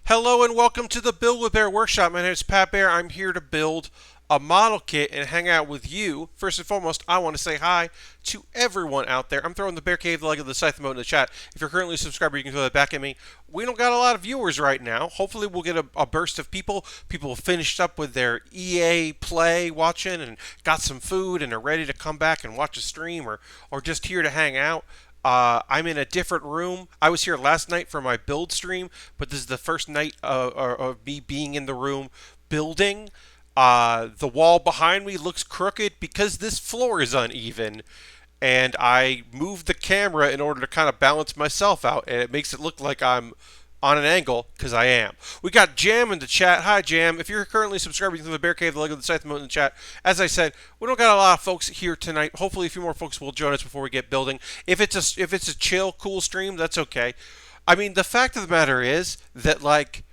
Hello and welcome to the Build with Baer workshop. My name is Pat Baer. I'm here to build a model kit and hang out with you. First and foremost, I want to say hi to everyone out there. I'm throwing the Bear Cave, the leg of the scythe emote in the chat. If you're currently a subscriber, you can throw that back at me. We don't got a lot of viewers right now. Hopefully we'll get a burst of people. People finished up with their EA play watching and got some food and are ready to come back and watch a stream or just here to hang out. I'm in a different room. I was here last night for my build stream, but this is the first night of me being in the room building. The wall behind me looks crooked because this floor is uneven, and I moved the camera in order to kind of balance myself out, and it makes it look like I'm on an angle, because I am. We got Jam in the chat. Hi, Jam. If you're currently subscribing to the Bear Cave, the leg of the scythe emote in the chat, as I said, we don't got a lot of folks here tonight. Hopefully, a few more folks will join us before we get building. If it's a chill, cool stream, that's okay. I mean, the fact of the matter is that, like,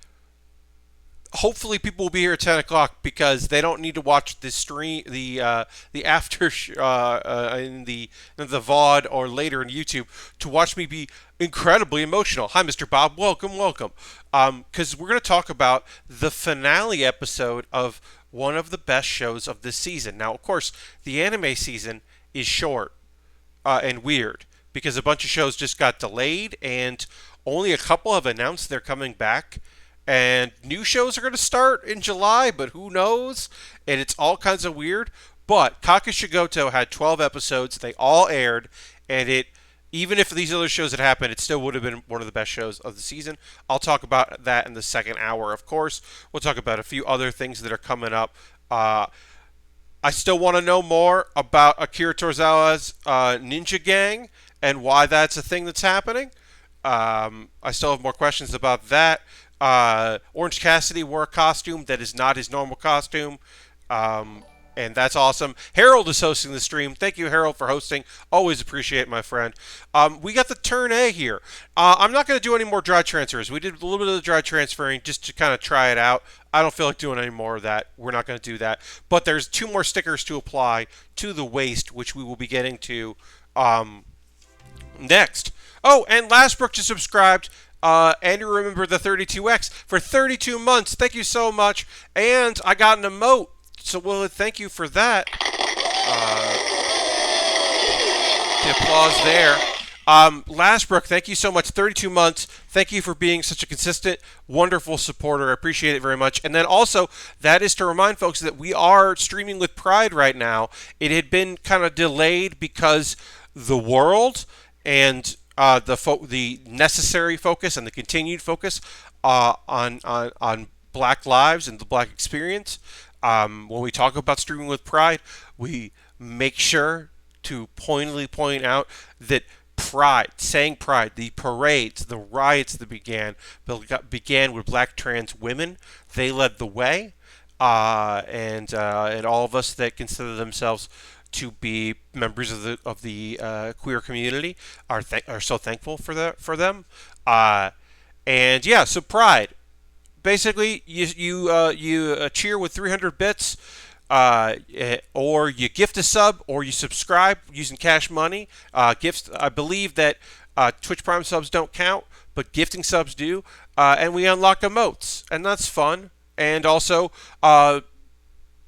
hopefully people will be here at 10 o'clock because they don't need to watch the stream, the after in the VOD or later in YouTube to watch me be incredibly emotional. Hi, Mr. Bob. Welcome, welcome. Because we're going to talk about the finale episode of one of the best shows of this season. Now, of course, the anime season is short and weird because a bunch of shows just got delayed and only a couple have announced they're coming back. And new shows are going to start in July, but who knows? And it's all kinds of weird. But Kakushigoto had 12 episodes. They all aired. And even if these other shows had happened, it still would have been one of the best shows of the season. I'll talk about that in the second hour, of course. We'll talk about a few other things that are coming up. I still want to know more about Akira Tozawa's Ninja Gang and why that's a thing that's happening. I still have more questions about that. Orange Cassidy wore a costume that is not his normal costume, and that's awesome. Harold is hosting the stream. Thank you, Harold, for hosting. Always appreciate it, my friend. We got the turn A here. I'm not going to do any more dry transfers. We did a little bit of the dry transferring just to kind of try it out. I don't feel like doing any more of that. We're not going to do that. But there's 2 more stickers to apply to the waist, which we will be getting to next. Oh, and Lastbrook just subscribed. And you remember the 32X for 32 months. Thank you so much. And I got an emote. So, well, thank you for that. The applause there. Lastbrook, thank you so much. 32 months. Thank you for being such a consistent, wonderful supporter. I appreciate it very much. And then also, that is to remind folks that we are streaming with Pride right now. It had been kind of delayed because the world and the necessary focus and the continued focus on Black lives and the Black experience. When we talk about streaming with Pride, we make sure to pointedly point out that Pride, saying Pride, the parades, the riots that began with Black trans women. They led the way, and all of us that consider themselves to be members of the queer community are so thankful for them. And yeah, so Pride. Basically, you cheer with 300 bits, or you gift a sub, or you subscribe using Cash Money. Gifts, I believe that Twitch Prime subs don't count, but gifting subs do. And we unlock emotes, and that's fun. And also,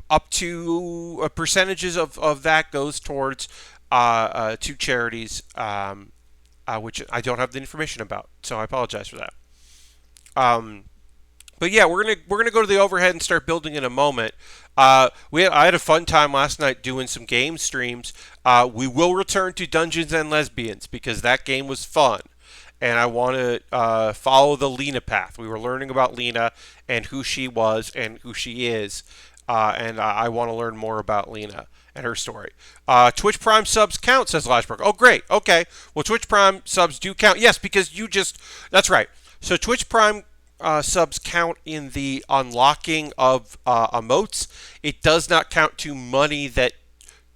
up to percentages of that goes towards 2 charities, which I don't have the information about, so I apologize for that. But yeah, we're gonna go to the overhead and start building in a moment. I had a fun time last night doing some game streams. We will return to Dungeons and Lesbians because that game was fun, and I want to follow the Lena path. We were learning about Lena and who she was and who she is. And I want to learn more about Lena and her story. Twitch Prime subs count, says Lashbrook. Oh, great. Okay. Well, Twitch Prime subs do count. Yes, because that's right. So Twitch Prime subs count in the unlocking of emotes. It does not count to money that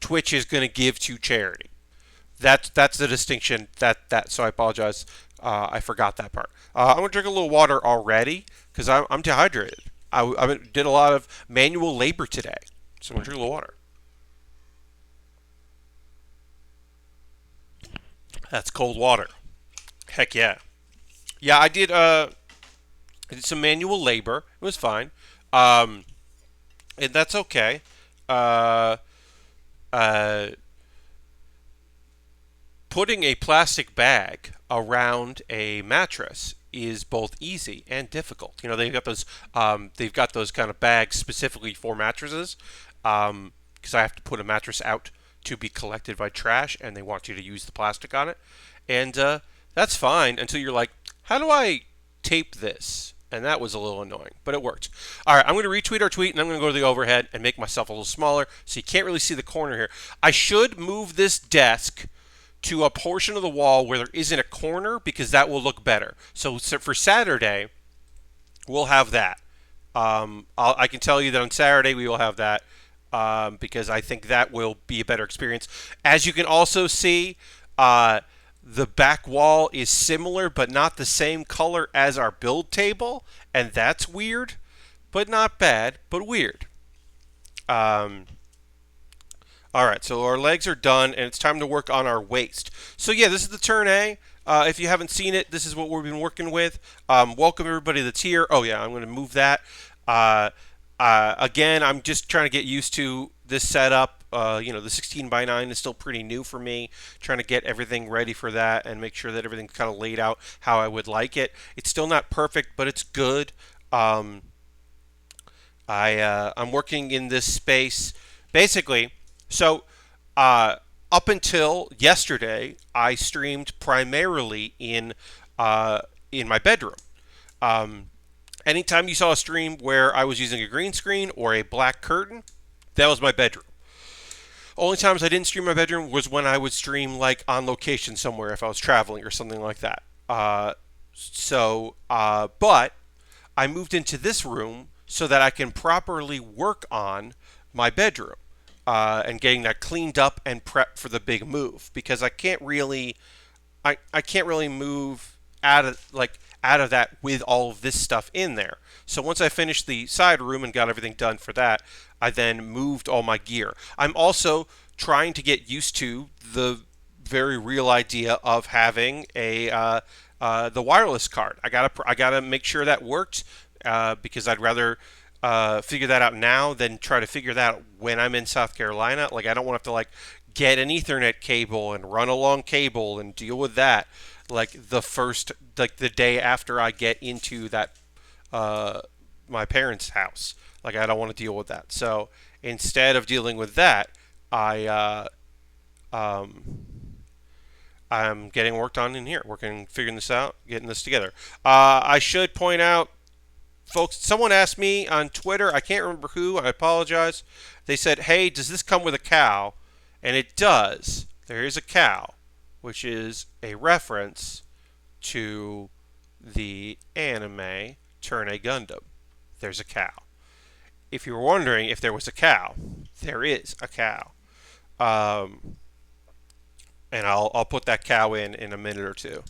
Twitch is going to give to charity. That's the distinction. So I apologize. I forgot that part. I'm going to drink a little water already because I'm dehydrated. I did a lot of manual labor today, so I'm going to drink a little water. That's cold water. Heck yeah. Yeah, I did I did some manual labor. It was fine. Um, and that's okay. Uh, uh, Putting a plastic bag around a mattress is both easy and difficult. You know, they've got those kind of bags specifically for mattresses, because I have to put a mattress out to be collected by trash, and they want you to use the plastic on it, and that's fine until you're like, how do I tape this? And that was a little annoying, but it worked. All right, I'm going to retweet our tweet, and I'm going to go to the overhead and make myself a little smaller so you can't really see the corner here. I should move this desk to a portion of the wall where there isn't a corner because that will look better. So for Saturday, we'll have that. I can tell you that on Saturday we will have that, because I think that will be a better experience. As you can also see, the back wall is similar but not the same color as our build table, and that's weird, but not bad, but weird. Um, all right, so our legs are done, and it's time to work on our waist. So yeah, this is the turn A. If you haven't seen it, this is what we've been working with. Welcome everybody that's here. Oh yeah, I'm going to move that. Again, I'm just trying to get used to this setup. The 16 by 9 is still pretty new for me. Trying to get everything ready for that and make sure that everything's kind of laid out how I would like it. It's still not perfect, but it's good. I'm working in this space basically. So, up until yesterday, I streamed primarily in my bedroom. Um, Anytime you saw a stream where I was using a green screen or a black curtain, that was my bedroom. Only times I didn't stream my bedroom was when I would stream like on location somewhere if I was traveling or something like that. But I moved into this room so that I can properly work on my bedroom, and getting that cleaned up and prepped for the big move, because I can't really move out of that with all of this stuff in there. So once I finished the side room and got everything done for that, I then moved all my gear. I'm also trying to get used to the very real idea of having the wireless card. I gotta make sure that worked, because I'd rather figure that out now than try to figure that out when I'm in South Carolina. Like, I don't want to have to get an Ethernet cable and run a long cable and deal with that the day after I get into that my parents' house. Like, I don't want to deal with that. So instead of dealing with that, I I'm getting worked on in here, figuring this out, getting this together. I should point out, folks, someone asked me on Twitter, I can't remember who, I apologize. They said, hey, does this come with a cow? And it does. There is a cow, which is a reference to the anime Turn A Gundam. There's a cow. If you were wondering if there was a cow, there is a cow. And I'll put that cow in a minute or two.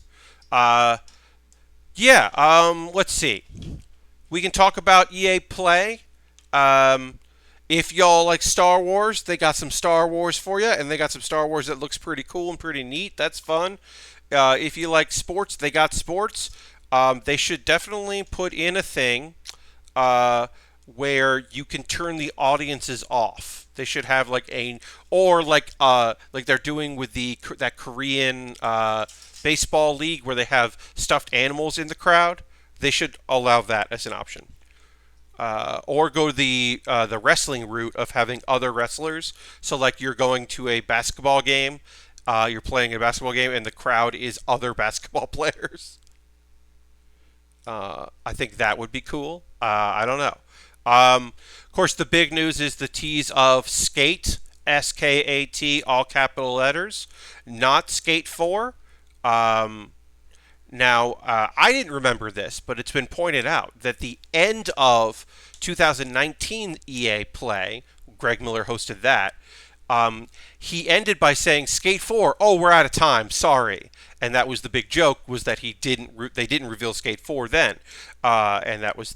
Let's see. We can talk about EA Play. If y'all like Star Wars, they got some Star Wars for you, and they got some Star Wars that looks pretty cool and pretty neat. That's fun. If you like sports, they got sports. They should definitely put in a thing where you can turn the audiences off. They should have like they're doing with that Korean baseball league where they have stuffed animals in the crowd. They should allow that as an option. Or go the wrestling route of having other wrestlers. So like, you're going to a basketball game, you're playing a basketball game, and the crowd is other basketball players. I think that would be cool. I don't know. Of course, the big news is the tease of Skate, SKAT, all capital letters, not Skate 4. Now, I didn't remember this, but it's been pointed out that the end of 2019 EA Play, Greg Miller hosted that, he ended by saying, Skate 4, oh, we're out of time, sorry. And that was the big joke, was that they didn't reveal Skate 4 then. And that was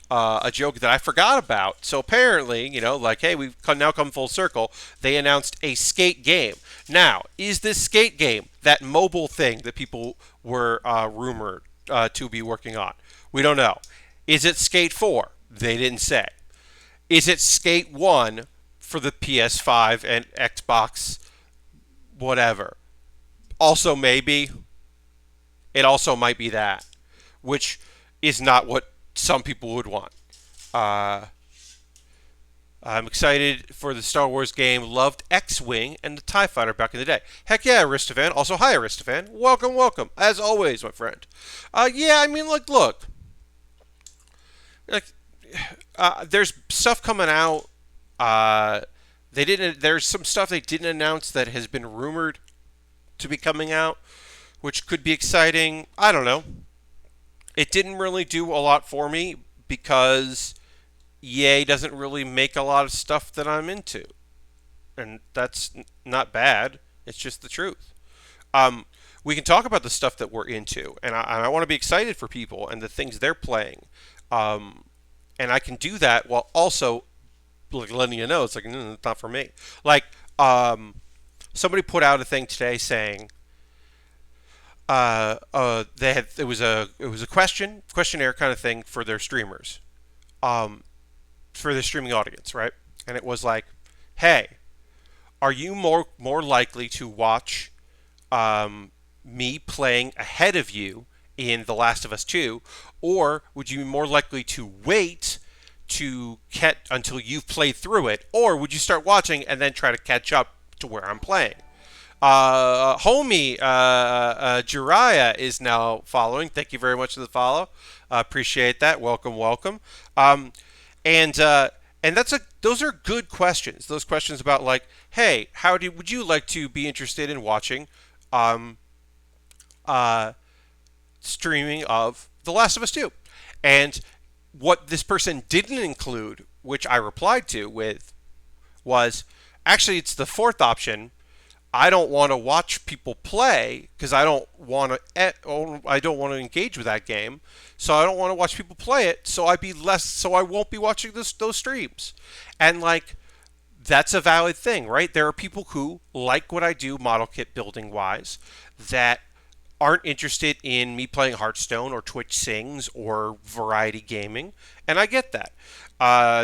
a joke that I forgot about. So apparently, hey, we've now come full circle. They announced a Skate game. Now, is this Skate game that mobile thing that people were rumored to be working on? We don't know. Is it Skate 4? They didn't say. Is it Skate 1 for the PS5 and Xbox, whatever? Also, maybe. It also might be that, which is not what some people would want. Uh, I'm excited for the Star Wars game. Loved X-Wing and the TIE Fighter back in the day. Heck yeah, Aristofan. Also, hi, Aristofan. Welcome, welcome. As always, my friend. Yeah, I mean, like, there's stuff coming out. They didn't. There's some stuff they didn't announce that has been rumored to be coming out, which could be exciting. I don't know. It didn't really do a lot for me because EA doesn't really make a lot of stuff that I'm into, and that's not bad. It's just the truth. Um, we can talk about the stuff that we're into, and I want to be excited for people and the things they're playing, um, and I can do that while also like letting you know it's like it's not for me. Like somebody put out a thing today saying they had it was a questionnaire kind of thing for their streamers, um, for the streaming audience, right? And it was like, hey, are you more likely to watch me playing ahead of you in The Last of Us 2, or would you be more likely to wait to get until you've played through it, or would you start watching and then try to catch up to where I'm playing? Homie Jiraiya is now following. Thank you very much for the follow. Appreciate that. Welcome, welcome. Um, and those are good questions. Those questions about like, hey, would you like to be interested in watching um, uh, streaming of The Last of Us 2? And what this person didn't include, which I replied to with, was actually it's the fourth option. I don't want to watch people play because I don't want to engage with that game. So I don't want to watch people play it. So I won't be watching those streams. And like that's a valid thing, right? There are people who like what I do model kit building wise that aren't interested in me playing Hearthstone or Twitch Sings or variety gaming, and I get that.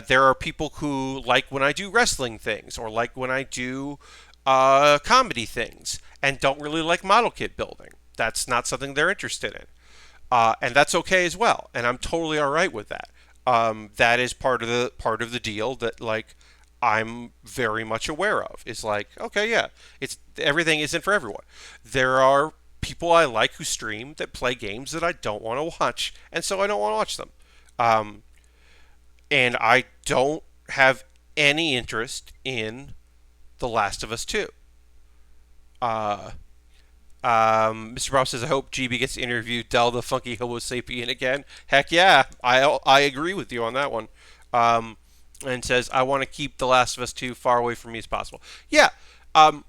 There are people who like when I do wrestling things or like when I do comedy things and don't really like model kit building. That's not something they're interested in. And that's okay as well. And I'm totally all right with that. That is part of the deal that like I'm very much aware of. Is like, okay, yeah, it's everything isn't for everyone. There are people I like who stream that play games that I don't want to watch, and so I don't want to watch them. Um, and I don't have any interest in The Last of Us 2. Uh, Mr. Brown says, I hope GB gets to interview Del the Funky Homo Sapien again. Heck yeah, I agree with you on that one. Um, and says, I want to keep The Last of Us 2 far away from me as possible. Yeah, um,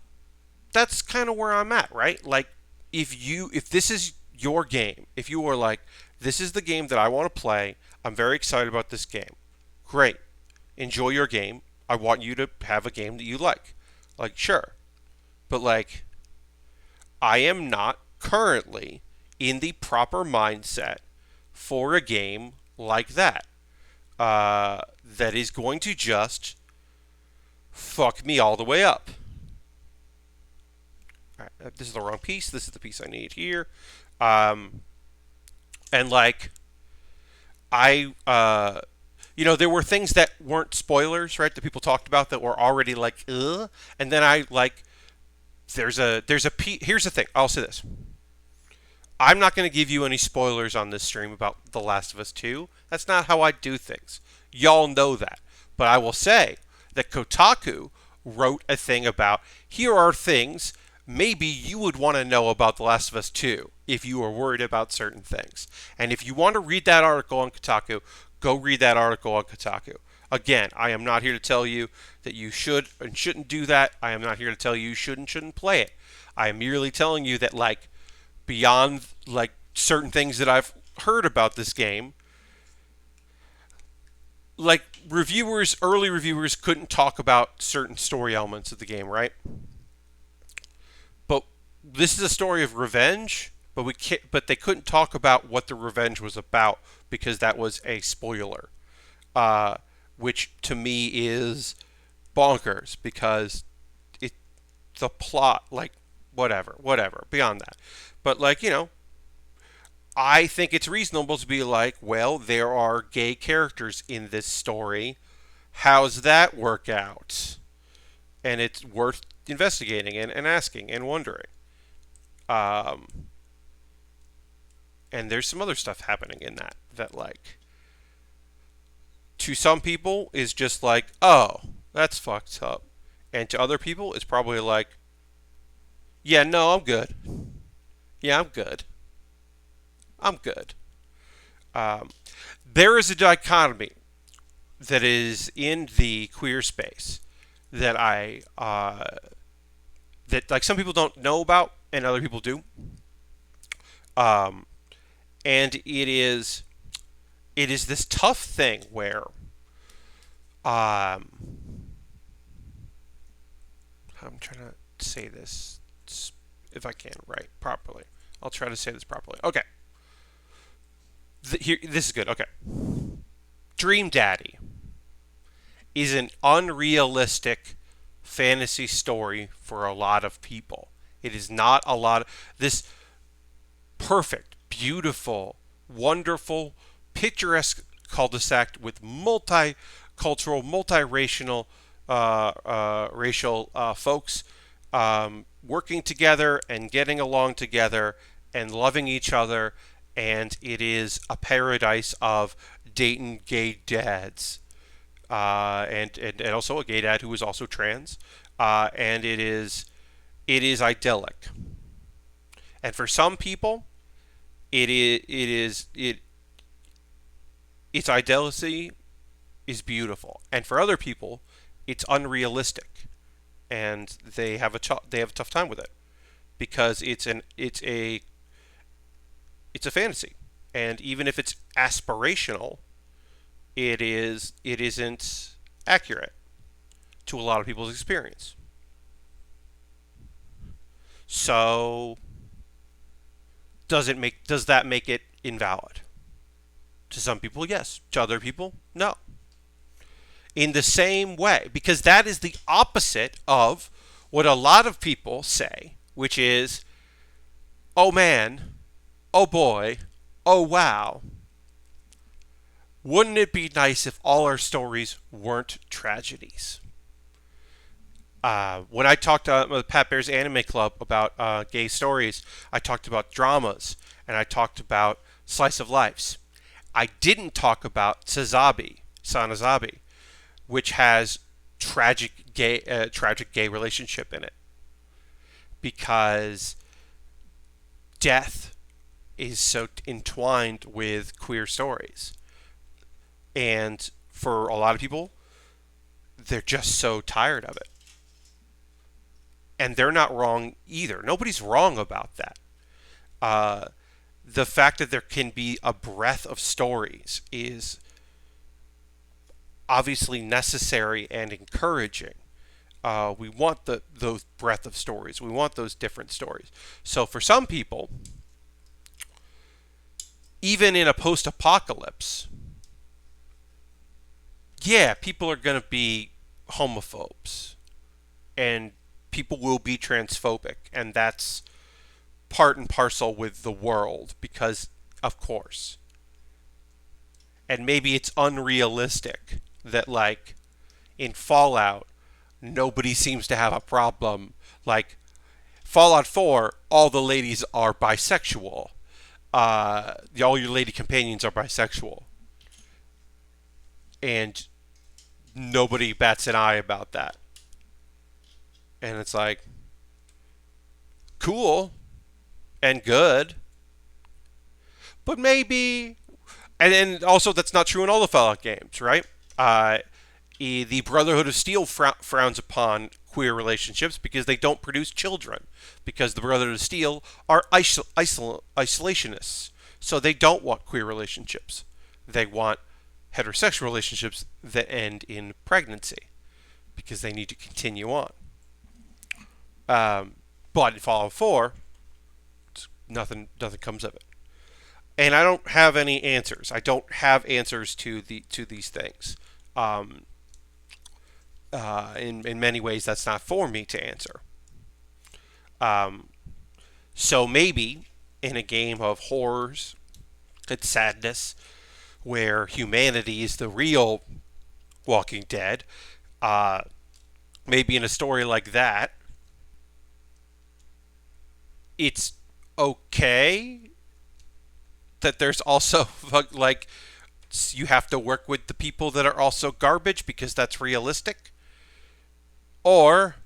that's kind of where I'm at, right? Like, if this is your game, if you are like, this is the game that I want to play, I'm very excited about this game. Great. Enjoy your game. I want you to have a game that you like. Like, sure. But like, I am not currently in the proper mindset for a game like that. That is going to just fuck me all the way up. All right, this is the wrong piece. This is the piece I need here. Um, and like, there were things that weren't spoilers, right? That people talked about that were already like, ugh. And then I like, here's the thing. I'll say this. I'm not going to give you any spoilers on this stream about The Last of Us 2. That's not how I do things. Y'all know that. But I will say that Kotaku wrote a thing about, here are things maybe you would want to know about The Last of Us 2 if you were worried about certain things. And if you want to read that article on Kotaku, go read that article on Kotaku. Again, I am not here to tell you that you should and shouldn't do that. I am not here to tell you should and shouldn't play it. I am merely telling you that, like, beyond, like, certain things that I've heard about this game, like, early reviewers couldn't talk about certain story elements of the game, right? But this is a story of revenge, but we can't. But they couldn't talk about what the revenge was about because that was a spoiler, uh, which to me is bonkers because it the plot, like, whatever beyond that. But like, I think it's reasonable to be like, well, there are gay characters in this story. How's that work out? And it's worth investigating and asking and wondering. Um, and there's some other stuff happening in that like to some people is just like, oh, that's fucked up, and to other people it's probably like, yeah, no, I'm good. Yeah, I'm good. I'm good. Um, there is a dichotomy that is in the queer space that that like some people don't know about and other people do. Um, and it is this tough thing where um, I'm trying to say this if I can right properly. I'll try to say this properly. Okay, here, this is good. Okay, Dream Daddy is an unrealistic fantasy story for a lot of people. It is not a lot of this perfect, beautiful, wonderful, picturesque cul-de-sac with multicultural, multiracial racial folks working together and getting along together and loving each other, and it is a paradise of Dayton gay dads, and also a gay dad who is also trans, and it is idyllic. And for some people, its idyllicy is beautiful, and for other people, it's unrealistic, and they have a tough time with it because it's a fantasy, and even if it's aspirational, it isn't accurate to a lot of people's experience. So does that make it invalid? To some people, yes. To other people, no. In the same way, because that is the opposite of what a lot of people say, which is, oh man, oh boy, oh wow. Wouldn't it be nice if all our stories weren't tragedies? When I talked to Pat Bear's Anime Club about gay stories, I talked about dramas and I talked about slice of lives. I didn't talk about Sanazabi, which has tragic gay relationship in it because death is so entwined with queer stories, and for a lot of people, they're just so tired of it. And they're not wrong either. Nobody's wrong about that. Uh, the fact that there can be a breadth of stories is obviously necessary and encouraging. We want those breadth of stories. We want those different stories. So for some people, even in a post-apocalypse, yeah, people are going to be homophobes, and people will be transphobic, and that's part and parcel with the world because, of course. And maybe it's unrealistic that, like, in Fallout, nobody seems to have a problem. Like, Fallout 4, all the ladies are bisexual. All your lady companions are bisexual. And nobody bats an eye about that. And it's like, cool and good. But maybe, and also that's not true in all the Fallout games, right? The Brotherhood of Steel frowns upon queer relationships because they don't produce children. Because the Brotherhood of Steel are isolationists. So they don't want queer relationships. They want heterosexual relationships that end in pregnancy because they need to continue on. But in Fallout 4, it's nothing comes of it. And I don't have any answers. I don't have answers to these things. Um, in many ways, that's not for me to answer. Um, so maybe in a game of horrors and sadness, where humanity is the real Walking Dead, uh, maybe in a story like that, it's okay that there's also like you have to work with the people that are also garbage because that's realistic. Or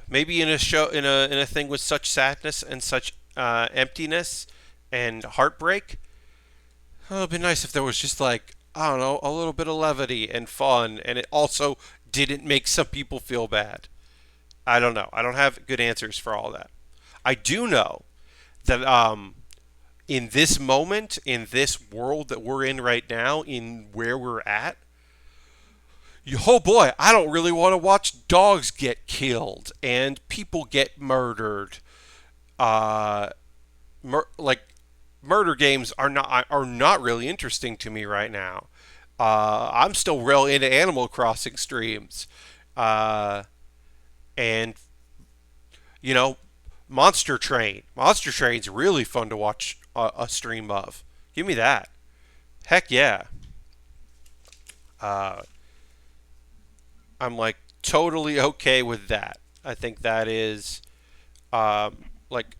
maybe in a show in a thing with such sadness and such emptiness and heartbreak, oh, it'd be nice if there was just like, I don't know, a little bit of levity and fun, and it also didn't make some people feel bad. I don't know. I don't have good answers for all that. I do know that in this moment, in this world that we're in right now, in where we're at, oh boy, I don't really want to watch dogs get killed and people get murdered. Uh, like murder games are not really interesting to me right now. I'm still real into Animal Crossing streams, uh, and you know, Monster Train. Monster Train's really fun to watch a stream of. Give me that. Heck yeah. Uh, I'm like totally okay with that. I think that is like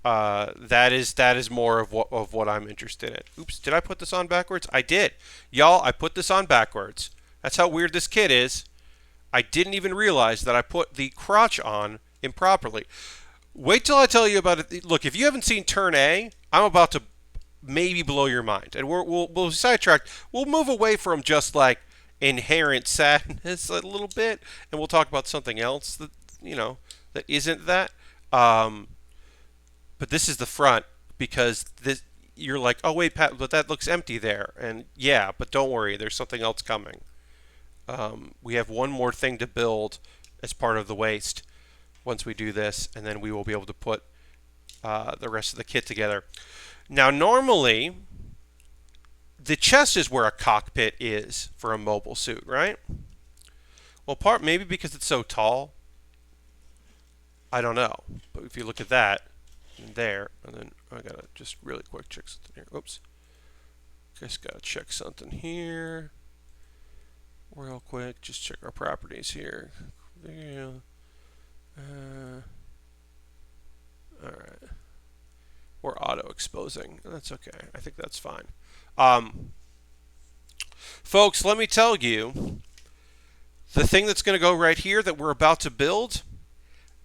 that is more of what I'm interested in. Oops, did I put this on backwards? I did. Y'all, I put this on backwards. That's how weird this kit is. I didn't even realize that I put the crotch on improperly. Wait till I tell you about it. Look, if you haven't seen Turn A, I'm about to maybe blow your mind. And we'll sidetrack. We'll move away from just like inherent sadness a little bit, and we'll talk about something else that that isn't that. Um, but this is the front because this you're like, oh wait, Pat, but that looks empty there, and yeah, but don't worry, there's something else coming. We have one more thing to build as part of the waste once we do this, and then we will be able to put the rest of the kit together. Now, normally, the chest is where a cockpit is for a mobile suit, right? Well, maybe because it's so tall. I don't know. But if you look at that, and there, and then I gotta just really quick check something here. Oops. Just gotta check something here. Real quick, just check our properties here. There. Alright. We're auto-exposing. That's okay. I think that's fine. Folks, let me tell you, the thing that's going to go right here that we're about to build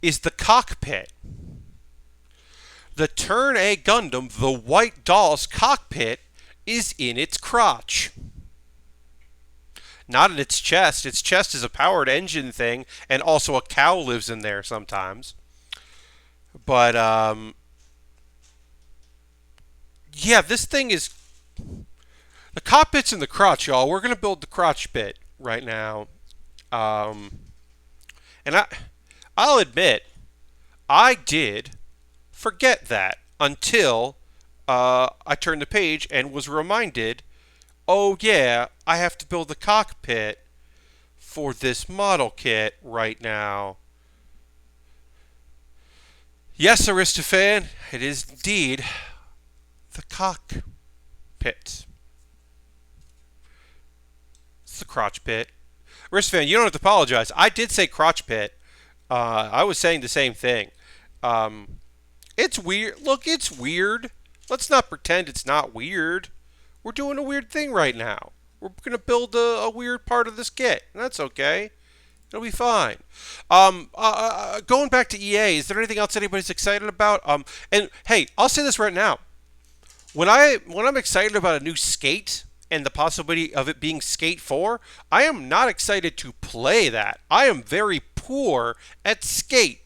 is the cockpit. The Turn A Gundam, the White Doll's cockpit, is in its crotch. Not in its chest. Its chest is a powered engine thing, and also a cow lives in there sometimes. But, yeah, this thing is... The cockpit's in the crotch, y'all. We're going to build the crotch bit right now. And I'll admit, I did forget that until I turned the page and was reminded, oh yeah, I have to build the cockpit for this model kit right now. Yes, Aristophan, it is indeed the cockpit. It's the crotch pit. Aristophan, you don't have to apologize. I did say crotch pit. I was saying the same thing. It's weird. Look, it's weird. Let's not pretend it's not weird. We're doing a weird thing right now. We're going to build a weird part of this kit. And that's okay. It'll be fine. Going back to EA, is there anything else anybody's excited about? And hey, I'll say this right now. When I'm excited about a new Skate and the possibility of it being Skate 4, I am not excited to play that. I am very poor at Skate.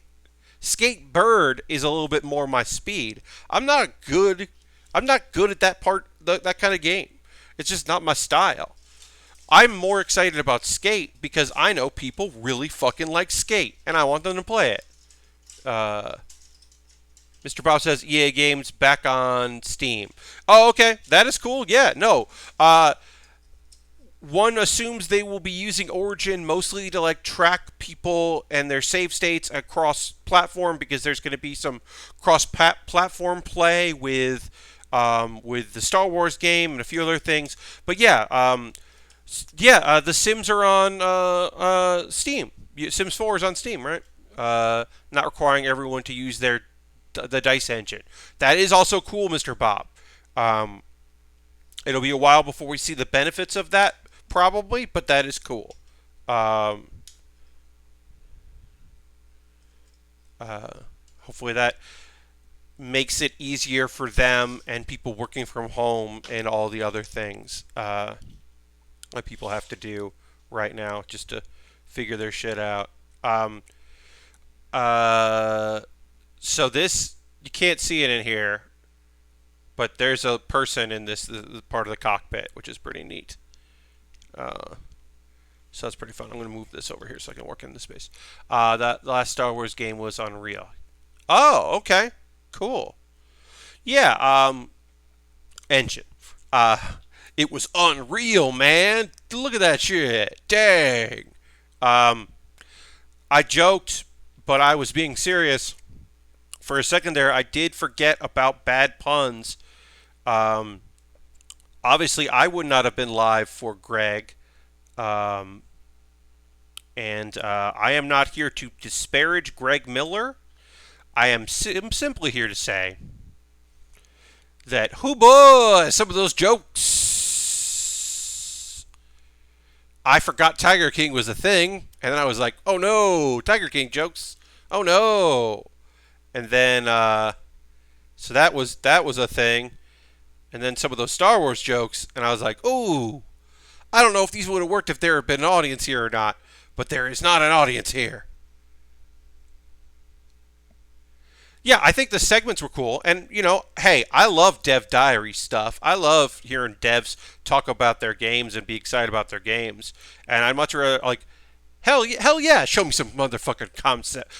Skate Bird is a little bit more my speed. I'm not good at that part, that kind of game. It's just not my style. I'm more excited about Skate because I know people really fucking like Skate, and I want them to play it. Mr. Bob says EA games back on Steam. Oh, okay, that is cool. Yeah, no. One assumes they will be using Origin mostly to like track people and their save states across platform because there's going to be some cross platform play with the Star Wars game and a few other things. But yeah, the Sims are on Steam. Sims 4 is on Steam, right? Not requiring everyone to use the dice engine. That is also cool, Mr. Bob. Um, It'll be a while before we see the benefits of that, probably, but that is cool. Um, Hopefully that makes it easier for them and people working from home and all the other things that people have to do right now just to figure their shit out. Um, uh, so this you can't see it in here, but there's a person in this part of the cockpit, which is pretty neat. Uh, so that's pretty fun. I'm going to move this over here so I can work in the space. That last Star Wars game was Unreal. Oh, okay, cool. Yeah, engine. Uh, it was Unreal, man. Look at that shit. Dang. Um, I joked, but I was being serious. For a second there, I did forget about bad puns. Um, Obviously, I would not have been live for Greg. Um, and I am not here to disparage Greg Miller. I am simply here to say that, whoo boy, some of those jokes. I forgot Tiger King was a thing, and then I was like, oh no, Tiger King jokes. Oh no. And then, so that was a thing. And then some of those Star Wars jokes, and I was like, ooh, I don't know if these would have worked if there had been an audience here or not, but there is not an audience here. Yeah, I think the segments were cool. And, hey, I love Dev Diary stuff. I love hearing devs talk about their games and be excited about their games. And I'd much rather, like, hell yeah, show me some motherfucking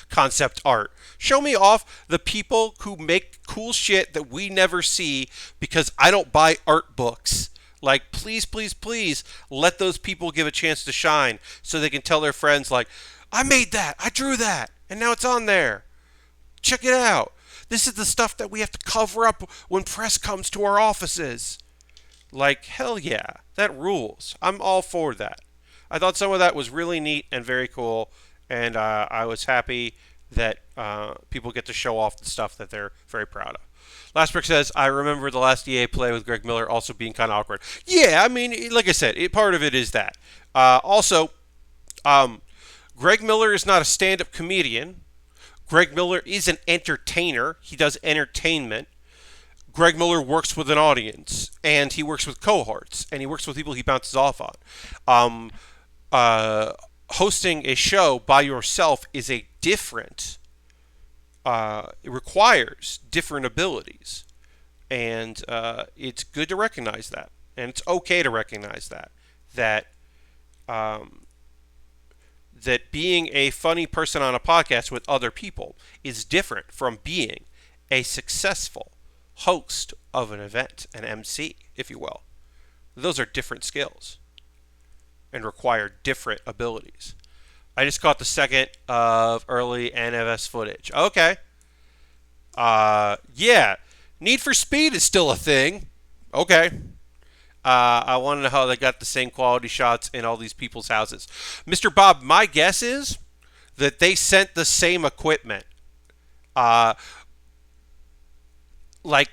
concept art. Show me off the people who make cool shit that we never see because I don't buy art books. Like, please, please, please let those people give a chance to shine so they can tell their friends, like, I made that, I drew that, and now it's on there. Check it out. This is the stuff that we have to cover up when press comes to our offices. Like, hell yeah, that rules. I'm all for that. I thought some of that was really neat and very cool, and I was happy that people get to show off the stuff that they're very proud of. Lastbrick says, I remember the last EA play with Greg Miller also being kind of awkward. Yeah, I mean, like I said, part of it is that. Also, Greg Miller is not a stand-up comedian. Greg Miller is an entertainer. He does entertainment. Greg Miller works with an audience, and he works with cohorts, and he works with people he bounces off on. Hosting a show by yourself is a different. It requires different abilities, and it's good to recognize that, and it's okay to recognize that that being a funny person on a podcast with other people is different from being a successful host of an event, an MC, if you will. Those are different skills and require different abilities. I just caught the second of early NFS footage. Okay. Yeah. Need for Speed is still a thing. Okay. I want to know how they got the same quality shots in all these people's houses. Mr. Bob, my guess is that they sent the same equipment. Like,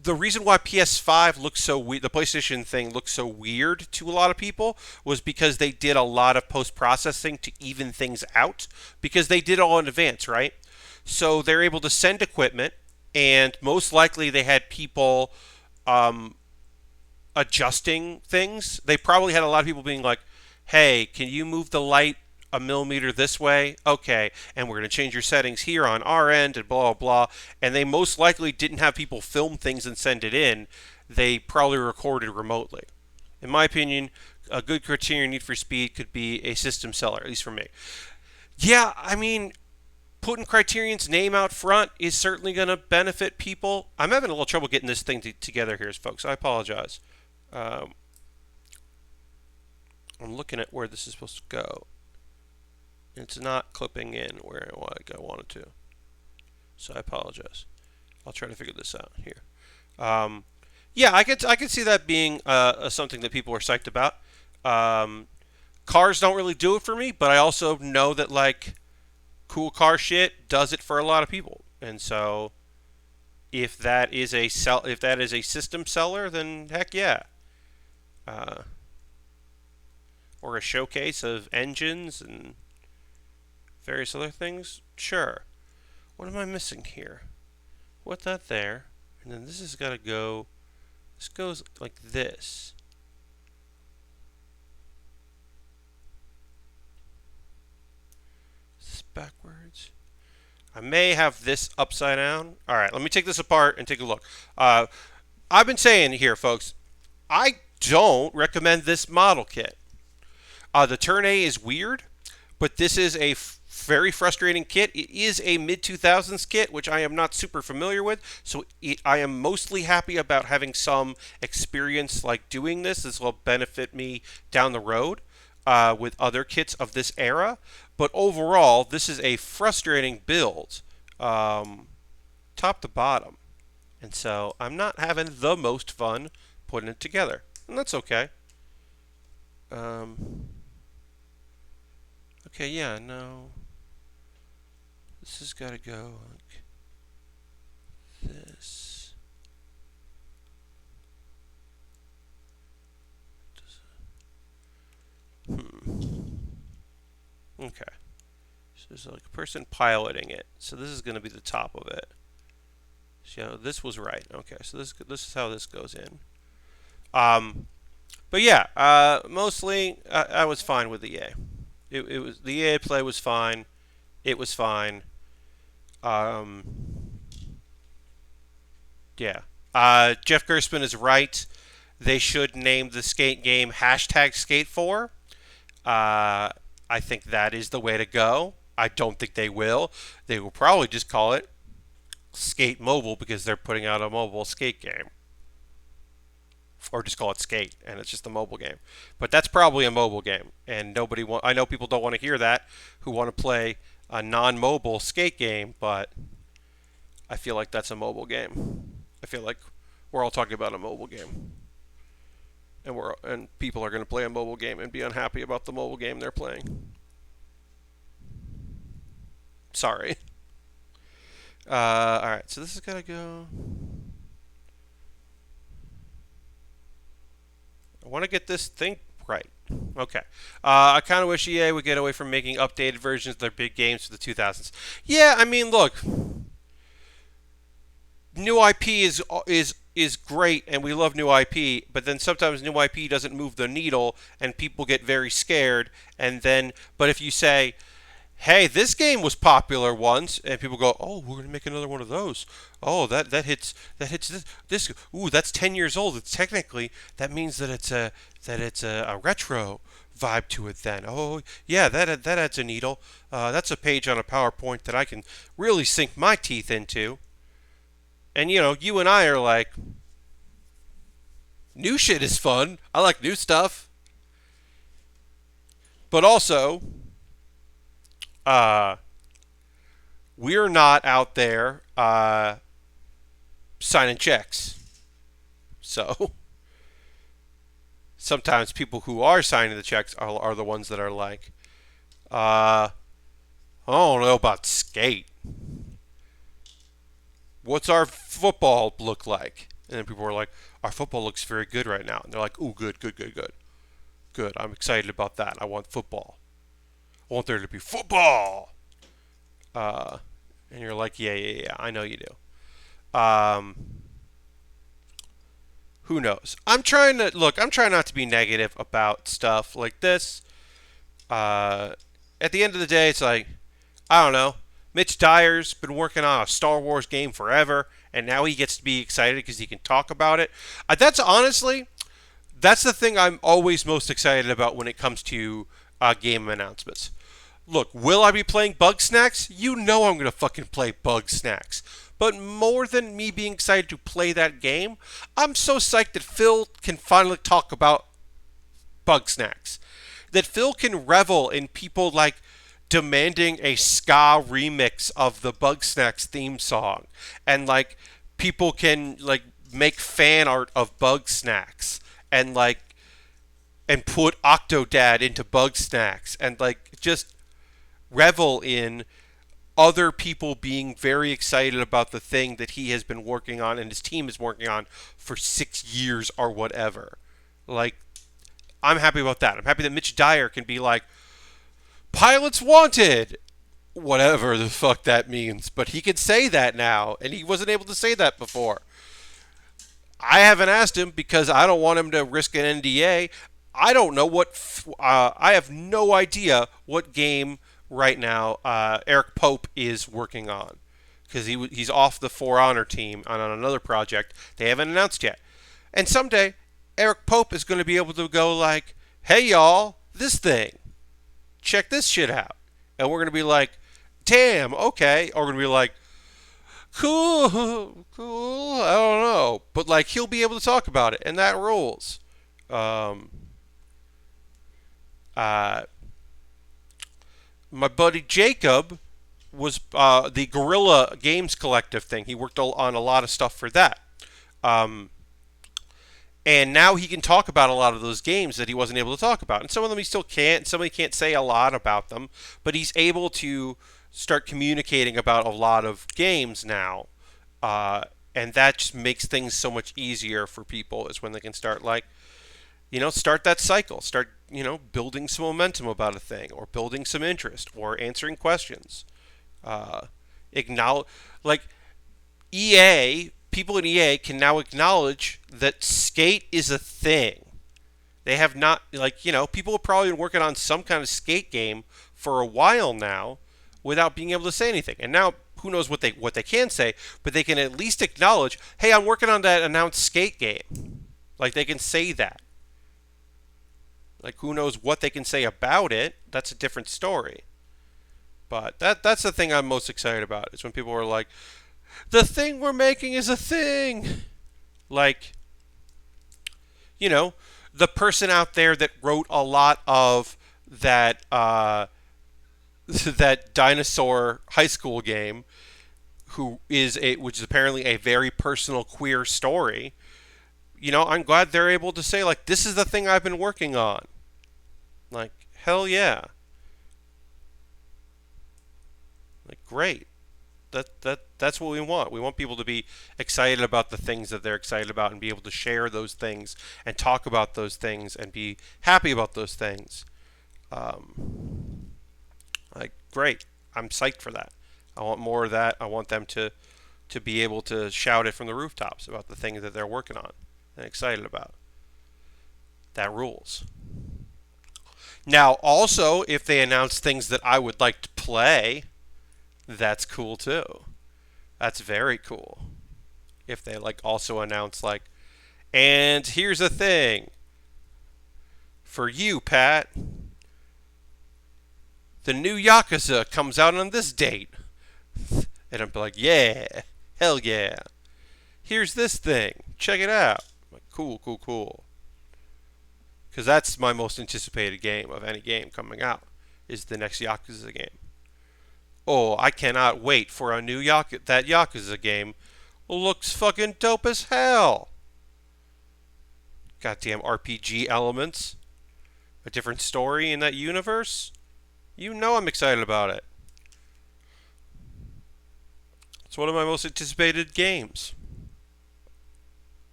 the reason why PS5 looks so weird, the PlayStation thing looks so weird to a lot of people, was because they did a lot of post-processing to even things out, because they did all in advance, right? So they're able to send equipment, and most likely they had people adjusting things. They probably had a lot of people being like, hey, can you move the light a millimeter this way? Okay, and we're going to change your settings here on our end and blah, blah, blah. And they most likely didn't have people film things and send it in. They probably recorded remotely. In my opinion, a good criterion Need for Speed could be a system seller, at least for me. Yeah, I mean, putting Criterion's name out front is certainly going to benefit people. I'm having a little trouble getting this thing together here, folks. I apologize. Um, I'm looking at where this is supposed to go. It's not clipping in where I want it to. So I apologize. I'll try to figure this out here. Yeah, I could see that being something that people are psyched about. Cars don't really do it for me, but I also know that like cool car shit does it for a lot of people. And so if that is a system seller, then heck yeah. Or a showcase of engines and various other things, sure. What am I missing here? What that there, and then this has got to go. This goes like this. Is this backwards? I may have this upside down. All right, let me take this apart and take a look. I've been saying here, folks, I don't recommend this model kit. The Turn A is weird, but this is a very frustrating kit. It is a mid-2000s kit, which I am not super familiar with, so I am mostly happy about having some experience like doing this. This will benefit me down the road with other kits of this era. But overall, this is a frustrating build, top to bottom. And so I'm not having the most fun putting it together. And that's okay. Okay, yeah, no. This has got to go like this. Okay. So there's like a person piloting it. So this is going to be the top of it. So this was right. Okay, so this is how this goes in. But yeah, mostly I was fine with the EA. It was the EA play was fine. It was fine. Yeah. Jeff Gerstmann is right. They should name the skate game #Skate4. I think that is the way to go. I don't think they will. They will probably just call it Skate Mobile because they're putting out a mobile skate game. Or just call it Skate, and it's just a mobile game. But that's probably a mobile game, and I know people don't want to hear that who want to play a non-mobile skate game, but I feel like that's a mobile game. I feel like we're all talking about a mobile game, and people are going to play a mobile game and be unhappy about the mobile game they're playing. Sorry. All right, so this is gotta go. I want to get this thing right. Okay. I kind of wish EA would get away from making updated versions of their big games for the 2000s. Yeah, I mean, look, new IP is great, and we love new IP. But then sometimes new IP doesn't move the needle, and people get very scared. But if you say, hey, this game was popular once, and people go, oh, we're gonna make another one of those. Oh, that hits this. Ooh, that's 10 years old. It's technically that means that it's a retro vibe to it. Then, oh yeah, that adds a needle. That's a page on a PowerPoint that I can really sink my teeth into. And you and I are like, new shit is fun. I like new stuff, but also. We're not out there signing checks. So sometimes people who are signing the checks are the ones that are like, I don't know about skate. What's our football look like? And then people are like, our football looks very good right now. And they're like, ooh, good. Good. I'm excited about that. I want football. I want there to be football. And you're like, yeah, I know you do. Who knows? I'm trying not to be negative about stuff like this. At the end of the day, it's like, I don't know. Mitch Dyer's been working on a Star Wars game forever, and now he gets to be excited because he can talk about it. That's the thing I'm always most excited about when it comes to game announcements. Look, will I be playing Bug Snacks? You know I'm going to fucking play Bug Snacks. But more than me being excited to play that game, I'm so psyched that Phil can finally talk about Bug Snacks. That Phil can revel in people like demanding a ska remix of the Bug Snacks theme song. And like people can like make fan art of Bug Snacks and like and put Octodad into Bug Snacks and like just revel in other people being very excited about the thing that he has been working on and his team is working on for 6 years or whatever. Like, I'm happy about that. I'm happy that Mitch Dyer can be like, pilots wanted! Whatever the fuck that means. But he can say that now, and he wasn't able to say that before. I haven't asked him because I don't want him to risk an NDA. I don't know what. I have no idea what game right now Eric Pope is working on because he's off the For Honor team on another project they haven't announced yet. And someday Eric Pope is going to be able to go like, "Hey y'all, this thing, check this shit out," and we're going to be like, "Damn, okay," or we're going to be like, "Cool, cool." I don't know, but like he'll be able to talk about it, and that rules. Um, uh, my buddy Jacob was the Guerrilla Games Collective thing. He worked on a lot of stuff for that. Um, and now he can talk about a lot of those games that he wasn't able to talk about. And some of them he still can't. And some he can't say a lot about them. But he's able to start communicating about a lot of games now. And that just makes things so much easier for people is when they can start like, start that cycle. Start, building some momentum about a thing or building some interest or answering questions. Acknowledge, like, people in EA can now acknowledge that skate is a thing. They have not, people have probably been working on some kind of skate game for a while now without being able to say anything. And now, who knows what they can say, but they can at least acknowledge, hey, I'm working on that announced skate game. Like, they can say that. Like, who knows what they can say about it? That's a different story. But that's the thing I'm most excited about, is when people are like, the thing we're making is a thing. Like, the person out there that wrote a lot of that that dinosaur high school game, which is apparently a very personal queer story. I'm glad they're able to say like, this is the thing I've been working on. Like, hell yeah. Like, great. That's what we want. We want people to be excited about the things that they're excited about and be able to share those things and talk about those things and be happy about those things. Like, great. I'm psyched for that. I want more of that. I want them to be able to shout it from the rooftops about the things that they're working on and excited about. That rules. Now, also, if they announce things that I would like to play, that's cool too. That's very cool. If they like also announce like, and here's a thing for you, Pat. The new Yakuza comes out on this date. And I'm like, yeah, hell yeah. Here's this thing. Check it out. I'm like, cool, cool, cool. Because that's my most anticipated game of any game coming out, is the next Yakuza game. Oh, I cannot wait for a new that Yakuza game. Looks fucking dope as hell. Goddamn RPG elements. A different story in that universe. I'm excited about it. It's one of my most anticipated games.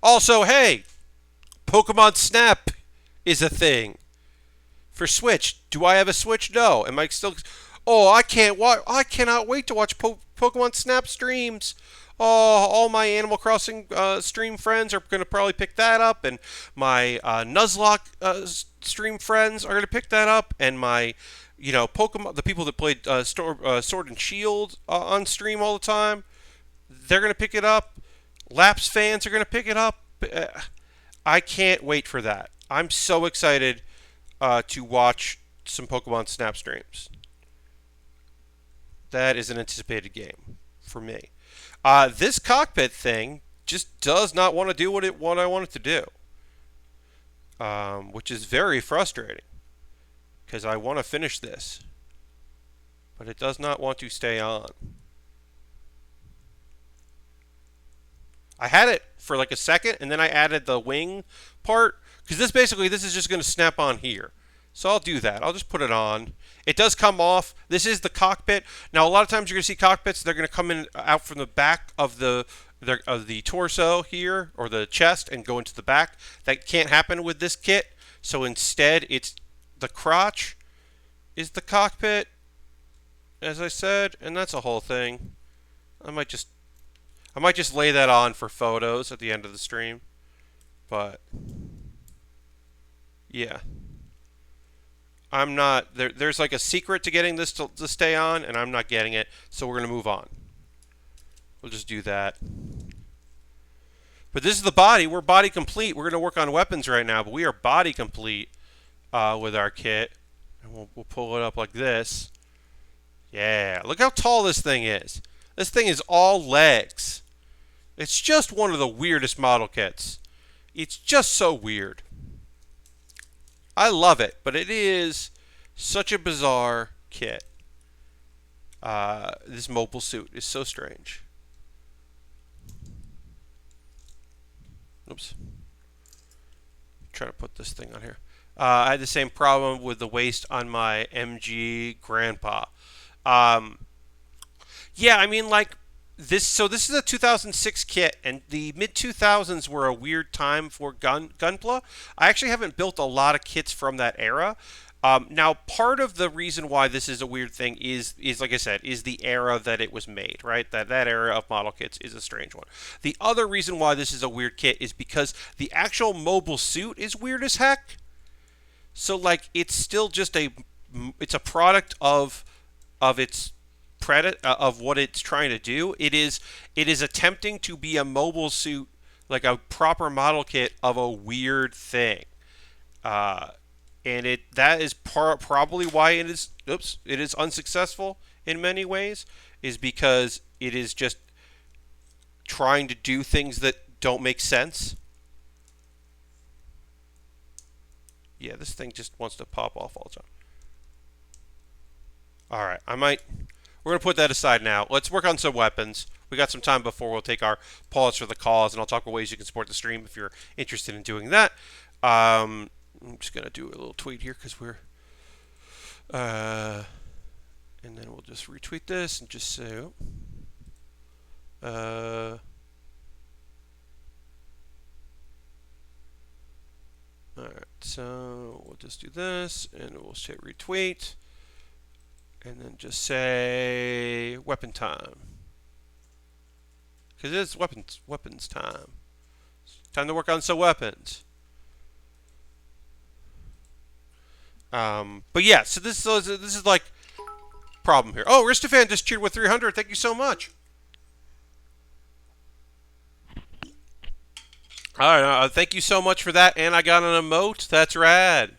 Also, hey, Pokemon Snap is a thing. For Switch. Do I have a Switch? No. Am I still... Oh, I cannot wait to watch Pokemon Snap streams. Oh, all my Animal Crossing stream friends are going to probably pick that up, and my Nuzlocke stream friends are going to pick that up, and my, Pokemon, the people that played Sword and Shield on stream all the time, they're going to pick it up. Laps fans are going to pick it up. I can't wait for that. I'm so excited to watch some Pokemon Snap streams. That is an anticipated game for me. This cockpit thing just does not want to do what I want it to do, which is very frustrating because I want to finish this, but it does not want to stay on. I had it for like a second, and then I added the wing part, because this is just going to snap on here. So I'll do that. I'll just put it on. It does come off. This is the cockpit. Now, a lot of times you're going to see cockpits, they're going to come in out from the back of the torso here, or the chest, and go into the back. That can't happen with this kit. So instead, it's the crotch is the cockpit, as I said, and that's a whole thing. I might just lay that on for photos at the end of the stream. But yeah. I'm not there's like a secret to getting this to stay on, and I'm not getting it, so we're going to move on. We'll just do that. But this is the body. We're body complete. We're going to work on weapons right now, but we are body complete with our kit. And we'll pull it up like this. Yeah, look how tall this thing is. This thing is all legs. It's just one of the weirdest model kits. It's just so weird. I love it, but it is such a bizarre kit. This mobile suit is so strange. Oops. Try to put this thing on here. I had the same problem with the waist on my MG Grandpa. Yeah, I mean, like, this. So this is a 2006 kit, and the mid-2000s were a weird time for Gunpla. I actually haven't built a lot of kits from that era. Now, part of the reason why this is a weird thing is like I said, is the era that it was made, right? That era of model kits is a strange one. The other reason why this is a weird kit is because the actual mobile suit is weird as heck. So, like, it's still just it's a product of its of what it's trying to do. It is attempting to be a mobile suit, like a proper model kit of a weird thing. And that is probably why it is unsuccessful in many ways, is because it is just trying to do things that don't make sense. Yeah, this thing just wants to pop off all the time. Alright, we're going to put that aside now. Let's work on some weapons. We got some time before we'll take our pause for the cause, and I'll talk about ways you can support the stream if you're interested in doing that. I'm just going to do a little tweet here because we're... and then we'll just retweet this and just say... Alright, so we'll just do this, and we'll hit retweet, and then just say weapon time. Because it is weapons time. It's time to work on some weapons. But yeah, so this is like problem here. Oh, Ristafan just cheered with 300. Thank you so much. All right, thank you so much for that, and I got an emote. That's rad.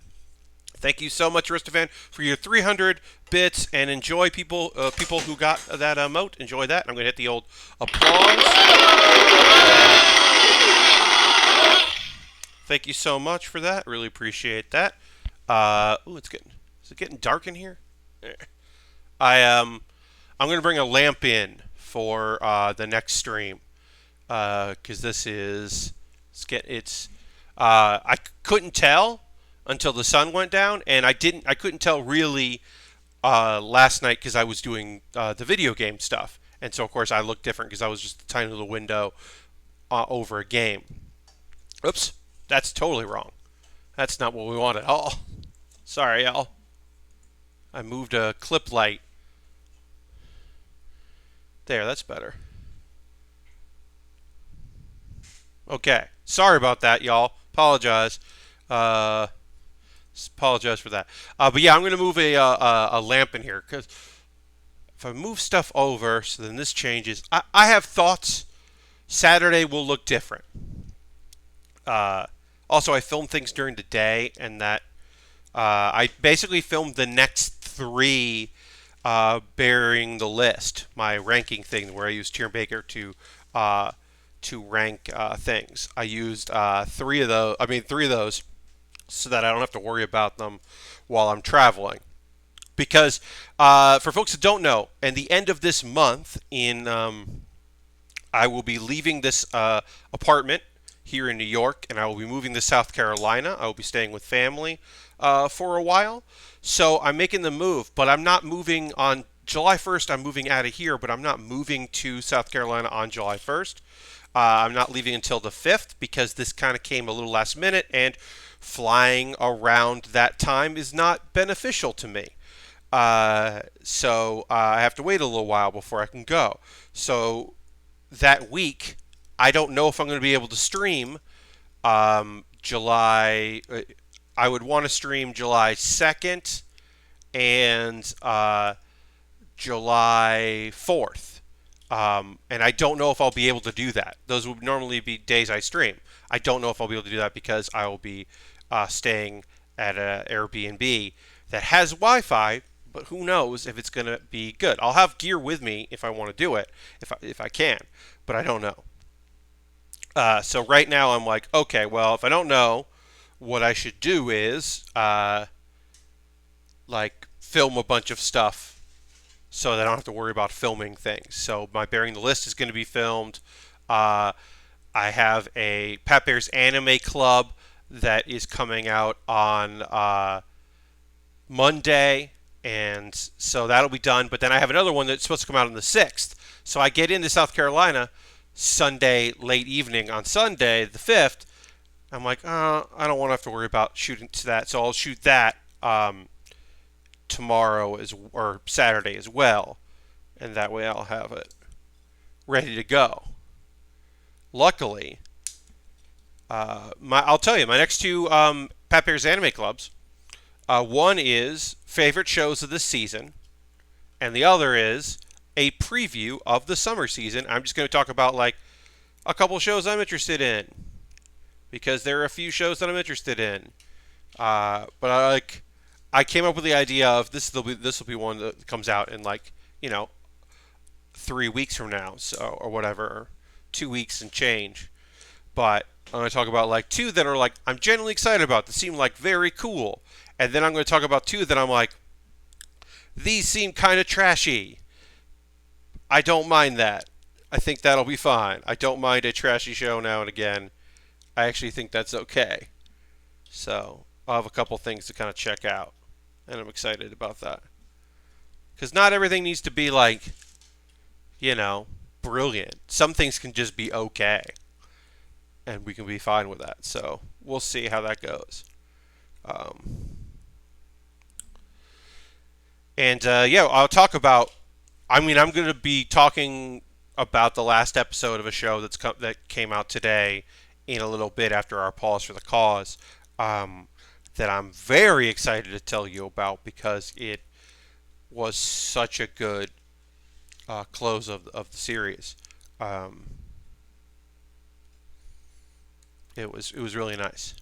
Thank you so much, Ristafan, for your 300 bits, and enjoy people who got that emote. Enjoy that. I'm going to hit the old applause. Thank you so much for that. Really appreciate that. Ooh, is it getting dark in here? I'm going to bring a lamp in for the next stream, because this is I couldn't tell until the sun went down, and I couldn't tell really last night because I was doing the video game stuff, and so of course I looked different because I was just a tiny little window over a game. Oops, that's totally wrong. That's not what we want at all. Sorry, y'all. I moved a clip light. There, that's better. Okay. Sorry about that, y'all. Apologize. Apologize for that. But yeah, I'm going to move a lamp in here, because if I move stuff over, so then this changes. I have thoughts. Saturday will look different. Also, I film things during the day, and that I basically filmed the next three Baering the List, my ranking thing where I used Tier Baker uh, to rank things. I used three of those. I mean, three of those, so that I don't have to worry about them while I'm traveling. Because for folks that don't know, at the end of this month, I will be leaving this apartment here in New York, and I will be moving to South Carolina. I will be staying with family for a while. So I'm making the move, but I'm not moving on July 1st. I'm moving out of here, but I'm not moving to South Carolina on July 1st. I'm not leaving until the 5th because this kind of came a little last minute, and flying around that time is not beneficial to me. So I have to wait a little while before I can go. So that week, I don't know if I'm going to be able to stream July. I would want to stream July 2nd and July 4th. And I don't know if I'll be able to do that. Those would normally be days I stream. I don't know if I'll be able to do that because I will be staying at an Airbnb that has Wi-Fi, but who knows if it's going to be good. I'll have gear with me if I want to do it, if I can, but I don't know. So right now I'm like, okay, well, if I don't know, what I should do is like film a bunch of stuff so that I don't have to worry about filming things. So my Baering the List is going to be filmed. Uh, I have a Pat Bear's Anime Club that is coming out on Monday, and so that'll be done. But then I have another one that's supposed to come out on the 6th. So I get into South Carolina Sunday late evening on Sunday the 5th. I'm like, I don't want to have to worry about shooting to that, so I'll shoot that tomorrow or Saturday as well, and that way I'll have it ready to go. Luckily, I'll tell you, my next two Pat Bear's Anime Clubs. One is favorite shows of the season, and the other is a preview of the summer season. I'm just going to talk about like a couple shows I'm interested in because there are a few shows that I'm interested in. But I came up with the idea of this will be one that comes out in like 3 weeks from now, so or whatever, 2 weeks and change. But I'm going to talk about like two that are like I'm genuinely excited about. That seem like very cool. And then I'm going to talk about two that I'm like, these seem kind of trashy. I don't mind that. I think that'll be fine. I don't mind a trashy show now and again. I actually think that's okay. So I'll have a couple things to kind of check out. And I'm excited about that. Because not everything needs to be like, brilliant. Some things can just be okay. And we can be fine with that. So we'll see how that goes. I'll talk about. I'm going to be talking about the last episode of a show that came out today in a little bit after our pause for the cause. That I'm very excited to tell you about because it was such a good close of the series. It was really nice.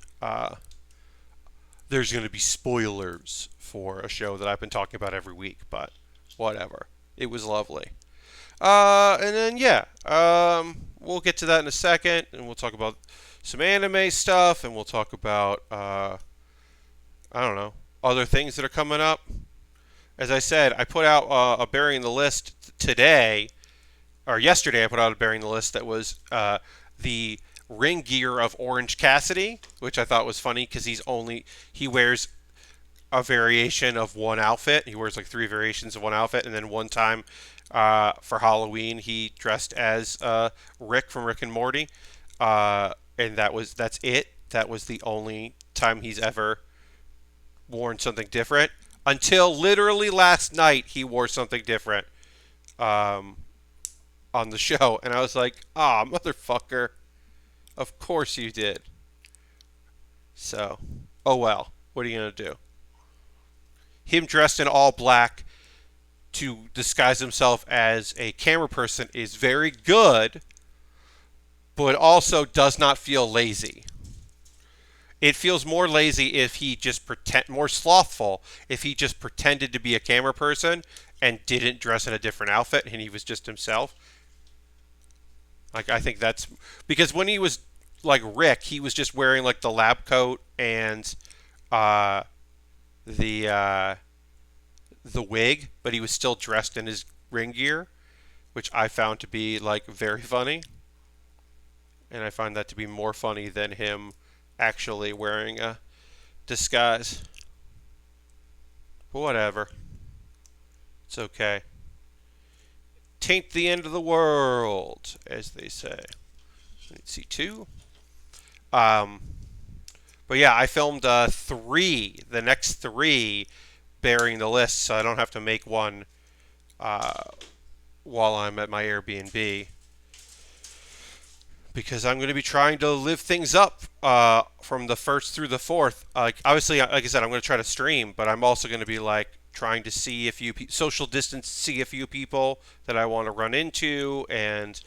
There's going to be spoilers for a show that I've been talking about every week, but whatever. It was lovely. And then we'll get to that in a second, and we'll talk about some anime stuff, and we'll talk about I don't know, other things that are coming up. As I said, I put out a Baering the List today, or yesterday. I put out a Baering the List that was the ring gear of Orange Cassidy, which I thought was funny because he wears a variation of one outfit. He wears like 3 variations of one outfit, and then one time for Halloween he dressed as Rick from Rick and Morty, and that's it. That was the only time he's ever worn something different until literally last night. He wore something different on the show, and I was like, motherfucker, of course you did. So, oh well, what are you gonna do? Him dressed in all black to disguise himself as a camera person is very good, but also does not feel lazy. It feels more lazy if he just more slothful if he just pretended to be a camera person and didn't dress in a different outfit and he was just himself. Like I think that's because when he was like Rick, he was just wearing like the lab coat and uh, the uh, the wig, but he was still dressed in his ring gear, which I found to be like very funny, and I find that to be more funny than him actually wearing a disguise. But whatever, it's okay. Tain't the end of the world, as they say. Let's see, two. Um, but yeah, I filmed the next three, Baering the List, so I don't have to make one uh, while I'm at my Airbnb because I'm going to be trying to live things up from the first through the fourth. Obviously, like I said, I'm going to try to stream, but I'm also going to be like trying to see a few social distance, see a few people that I want to run into, and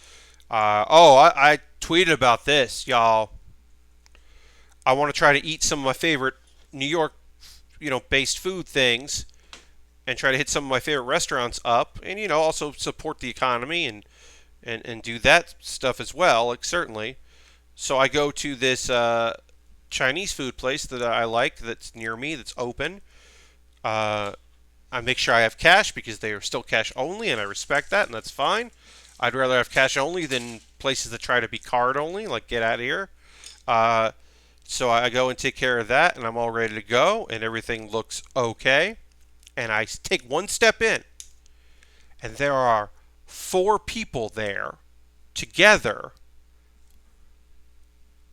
I tweeted about this, y'all. I want to try to eat some of my favorite New York, based food things, and try to hit some of my favorite restaurants up, and also support the economy and do that stuff as well, like certainly. So I go to this Chinese food place that I like that's near me that's open. Uh, I make sure I have cash because they are still cash only, and I respect that, and that's fine. I'd rather have cash only than places that try to be card only, like get out of here. Uh, so I go and take care of that, and I'm all ready to go, and everything looks okay. And I take one step in, and there are four people there together,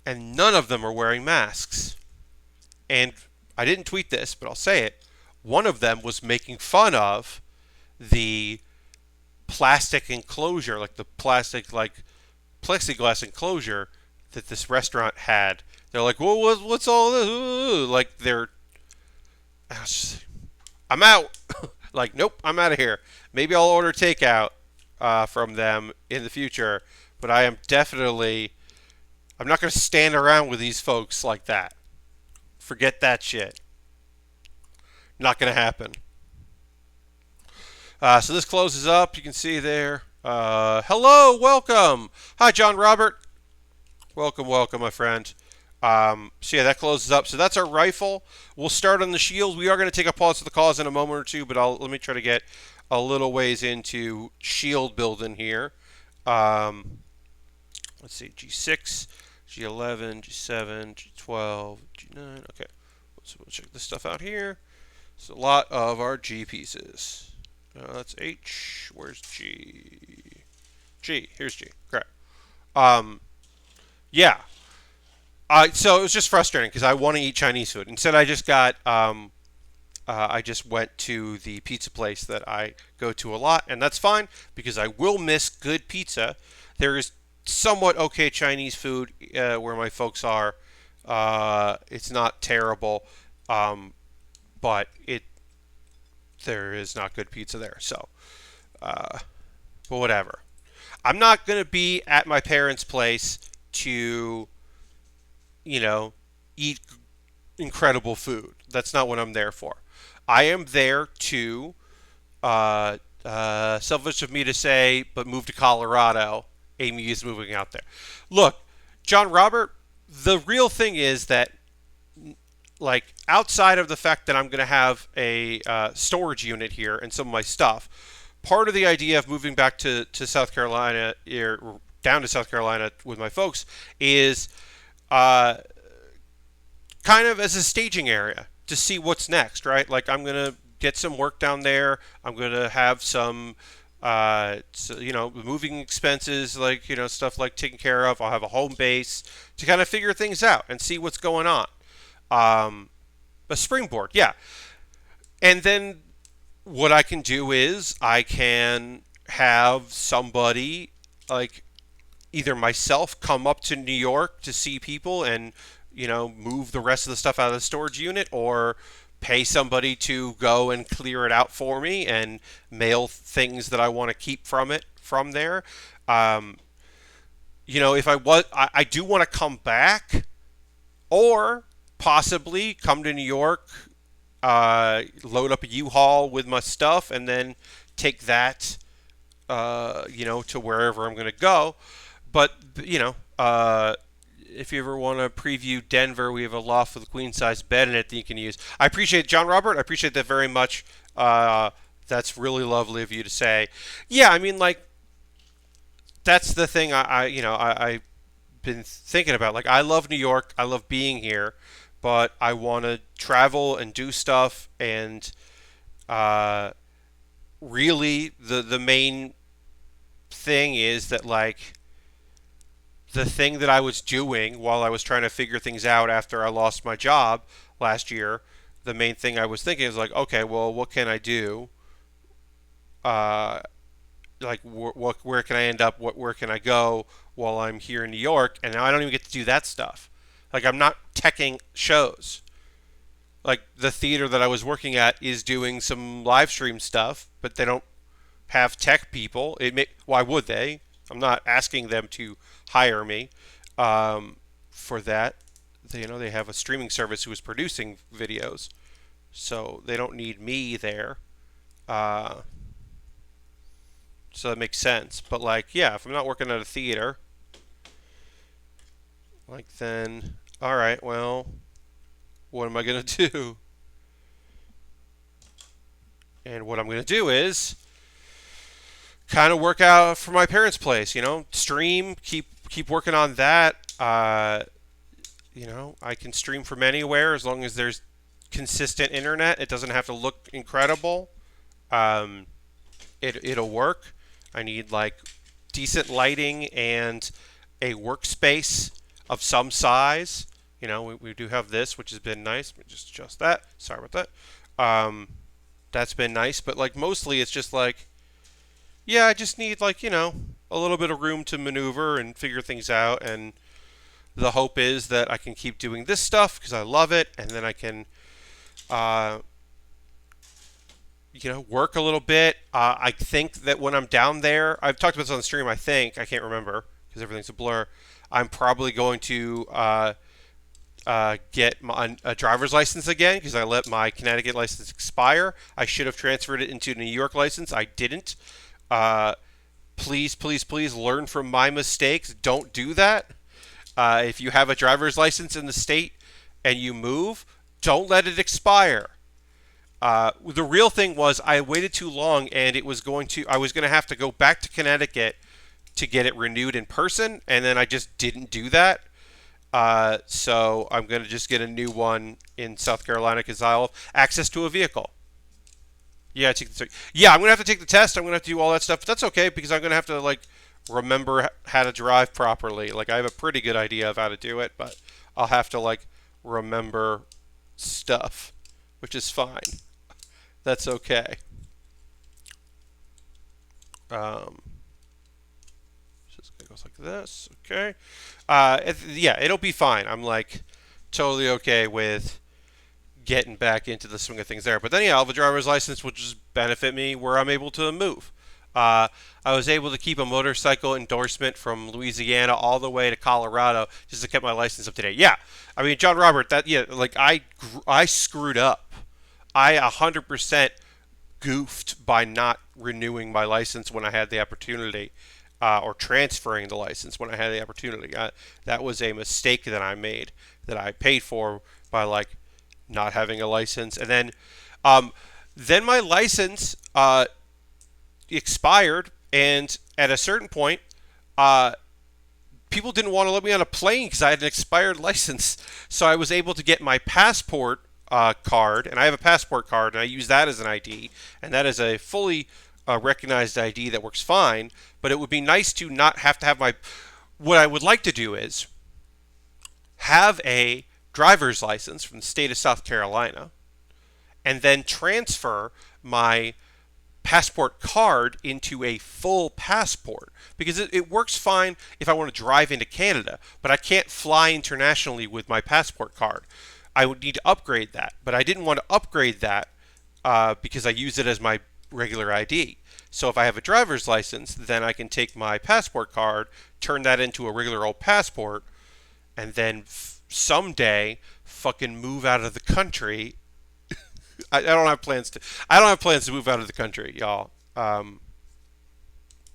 and none of them are wearing masks. And I didn't tweet this, but I'll say it. One of them was making fun of the plastic enclosure, like the plastic, like plexiglass enclosure that this restaurant had. They're like, "Well, what's all this?" Like I'm out. Like, nope, I'm out of here. Maybe I'll order takeout from them in the future, but I am definitely. I'm not going to stand around with these folks like that. Forget that shit. Not going to happen. So this closes up. You can see there. Hello, welcome. Hi, John Robert. Welcome, welcome, my friend. So yeah, that closes up. So that's our rifle. We'll start on the shield. We are going to take a pause for the cause in a moment or two, but let me try to get a little ways into shield building here. Let's see, G6, G11, G7, G12, G9. Okay, so we'll check this stuff out here. It's a lot of our G pieces. That's H. Where's G? G. Here's G. Great. Yeah. So it was just frustrating because I want to eat Chinese food. Instead, I just got. I just went to the pizza place that I go to a lot, and that's fine because I will miss good pizza. There is somewhat okay Chinese food where my folks are. It's not terrible, but there is not good pizza there. So, but whatever. I'm not gonna be at my parents' place to, eat incredible food. That's not what I'm there for. I am there to, selfish of me to say, but move to Colorado. Amy is moving out there. Look, John Robert, the real thing is that, like, outside of the fact that I'm going to have a storage unit here and some of my stuff, part of the idea of moving back to South Carolina, or down to South Carolina with my folks, is kind of as a staging area to see what's next, right? Like, I'm going to get some work down there. I'm going to have some, moving expenses, like, stuff like taken care of. I'll have a home base to kind of figure things out and see what's going on. A springboard, yeah. And then what I can do is I can have somebody, like, either myself come up to New York to see people and, move the rest of the stuff out of the storage unit, or pay somebody to go and clear it out for me and mail things that I want to keep from there. If I do want to come back, or possibly come to New York, load up a U-Haul with my stuff, and then take that, to wherever I'm going to go. But, if you ever want to preview Denver, we have a loft with a queen size bed in it that you can use. I appreciate John Robert. I appreciate that very much. That's really lovely of you to say. Yeah, I mean, like, that's the thing I've been thinking about. Like, I love New York. I love being here, but I want to travel and do stuff. And uh, really, the main thing is that, like, the thing that I was doing while I was trying to figure things out after I lost my job last year, the main thing I was thinking is like, okay, well, what can I do? Uh, like, where can I end up? Where can I go while I'm here in New York? And now I don't even get to do that stuff. Like, I'm not teching shows. Like, the theater that I was working at is doing some live stream stuff, but they don't have tech people. Why would they? I'm not asking them to hire me for that. They have a streaming service who is producing videos, so they don't need me there. Uh, so that makes sense. But like, yeah, if I'm not working at a theater, like then, all right, well, what am I gonna do? And what I'm gonna do is kind of work out for my parents' place. Stream, keep working on that. I can stream from anywhere as long as there's consistent internet. It doesn't have to look incredible. Um, it'll work. I need like decent lighting and a workspace of some size. We do have this, which has been nice. Let me just adjust that. Sorry about that. That's been nice, but like mostly it's just like, yeah, I just need like, a little bit of room to maneuver and figure things out. And the hope is that I can keep doing this stuff because I love it, and then I can, uh, work a little bit. I think that when I'm down there, I've talked about this on the stream. I can't remember because everything's a blur. I'm probably going to get a driver's license again because I let my Connecticut license expire. I should have transferred it into a New York license. I didn't. Please, please, please learn from my mistakes. Don't do that. If you have a driver's license in the state and you move, don't let it expire. The real thing was I waited too long, and I was going to have to go back to Connecticut to get it renewed in person, and then I just didn't do that. So I'm going to just get a new one in South Carolina because I'll have access to a vehicle. Yeah, I'm going to have to take the test. I'm going to have to do all that stuff, but that's okay because I'm going to have to like remember how to drive properly. Like I have a pretty good idea of how to do it, but I'll have to like remember stuff, which is fine. That's okay. Just goes like this. Okay. It'll be fine. I'm like totally okay with getting back into the swing of things there. But then, I'll have a driver's license, which just benefit me where I'm able to move. I was able to keep a motorcycle endorsement from Louisiana all the way to Colorado just to keep my license up to date. Yeah, I mean, John Robert, I screwed up. I 100% goofed by not renewing my license when I had the opportunity, or transferring the license when I had the opportunity. That was a mistake that I made that I paid for by like not having a license, and then my license expired, and at a certain point, people didn't want to let me on a plane because I had an expired license. So I was able to get my passport card, and I have a passport card, and I use that as an ID, and that is a fully recognized ID that works fine. But it would be nice to not have to have my. What I would like to do is have a driver's license from the state of South Carolina, and then transfer my passport card into a full passport, because it works fine if I want to drive into Canada, but I can't fly internationally with my passport card. I would need to upgrade that, but I didn't want to upgrade that because I use it as my regular ID. So if I have a driver's license, then I can take my passport card, turn that into a regular old passport, and then someday fucking move out of the country. I don't have plans to. I don't have plans to move out of the country, y'all.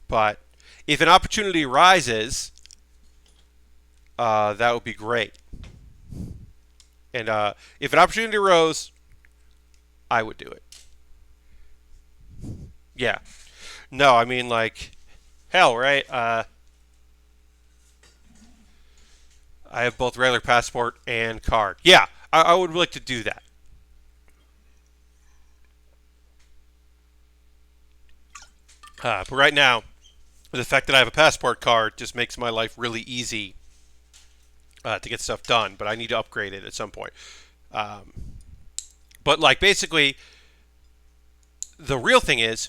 But if an opportunity arises, that would be great. And if an opportunity arose, I would do it. Yeah. No, I mean like hell, right? I have both regular passport and card. Yeah, I would like to do that. But right now, the fact that I have a passport card just makes my life really easy to get stuff done. But I need to upgrade it at some point. Um, but like basically, the real thing is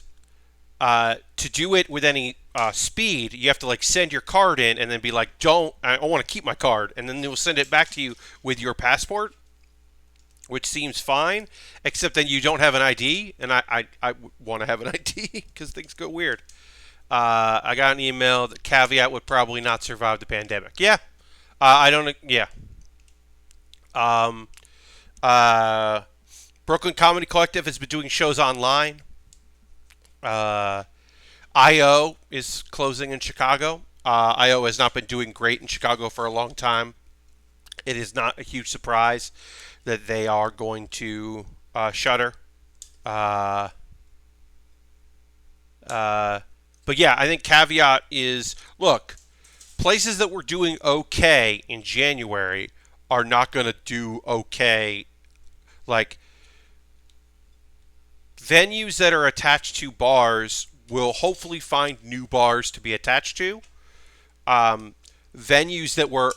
to do it with any speed, you have to like send your card in and then be like, "Don't, I want to keep my card," and then they will send it back to you with your passport, which seems fine, except then you don't have an ID, and I want to have an ID because things go weird. I got an email that caveat would probably not survive the pandemic. Yeah, I don't. Yeah. Um, uh, Brooklyn Comedy Collective has been doing shows online. Uh, IO is closing in Chicago. IO has not been doing great in Chicago for a long time. It is not a huge surprise that they are going to shutter. Uh, but yeah, I think caveat is look, places that were doing okay in January are not going to do okay. Like venues that are attached to bars will hopefully find new bars to be attached to. Venues that were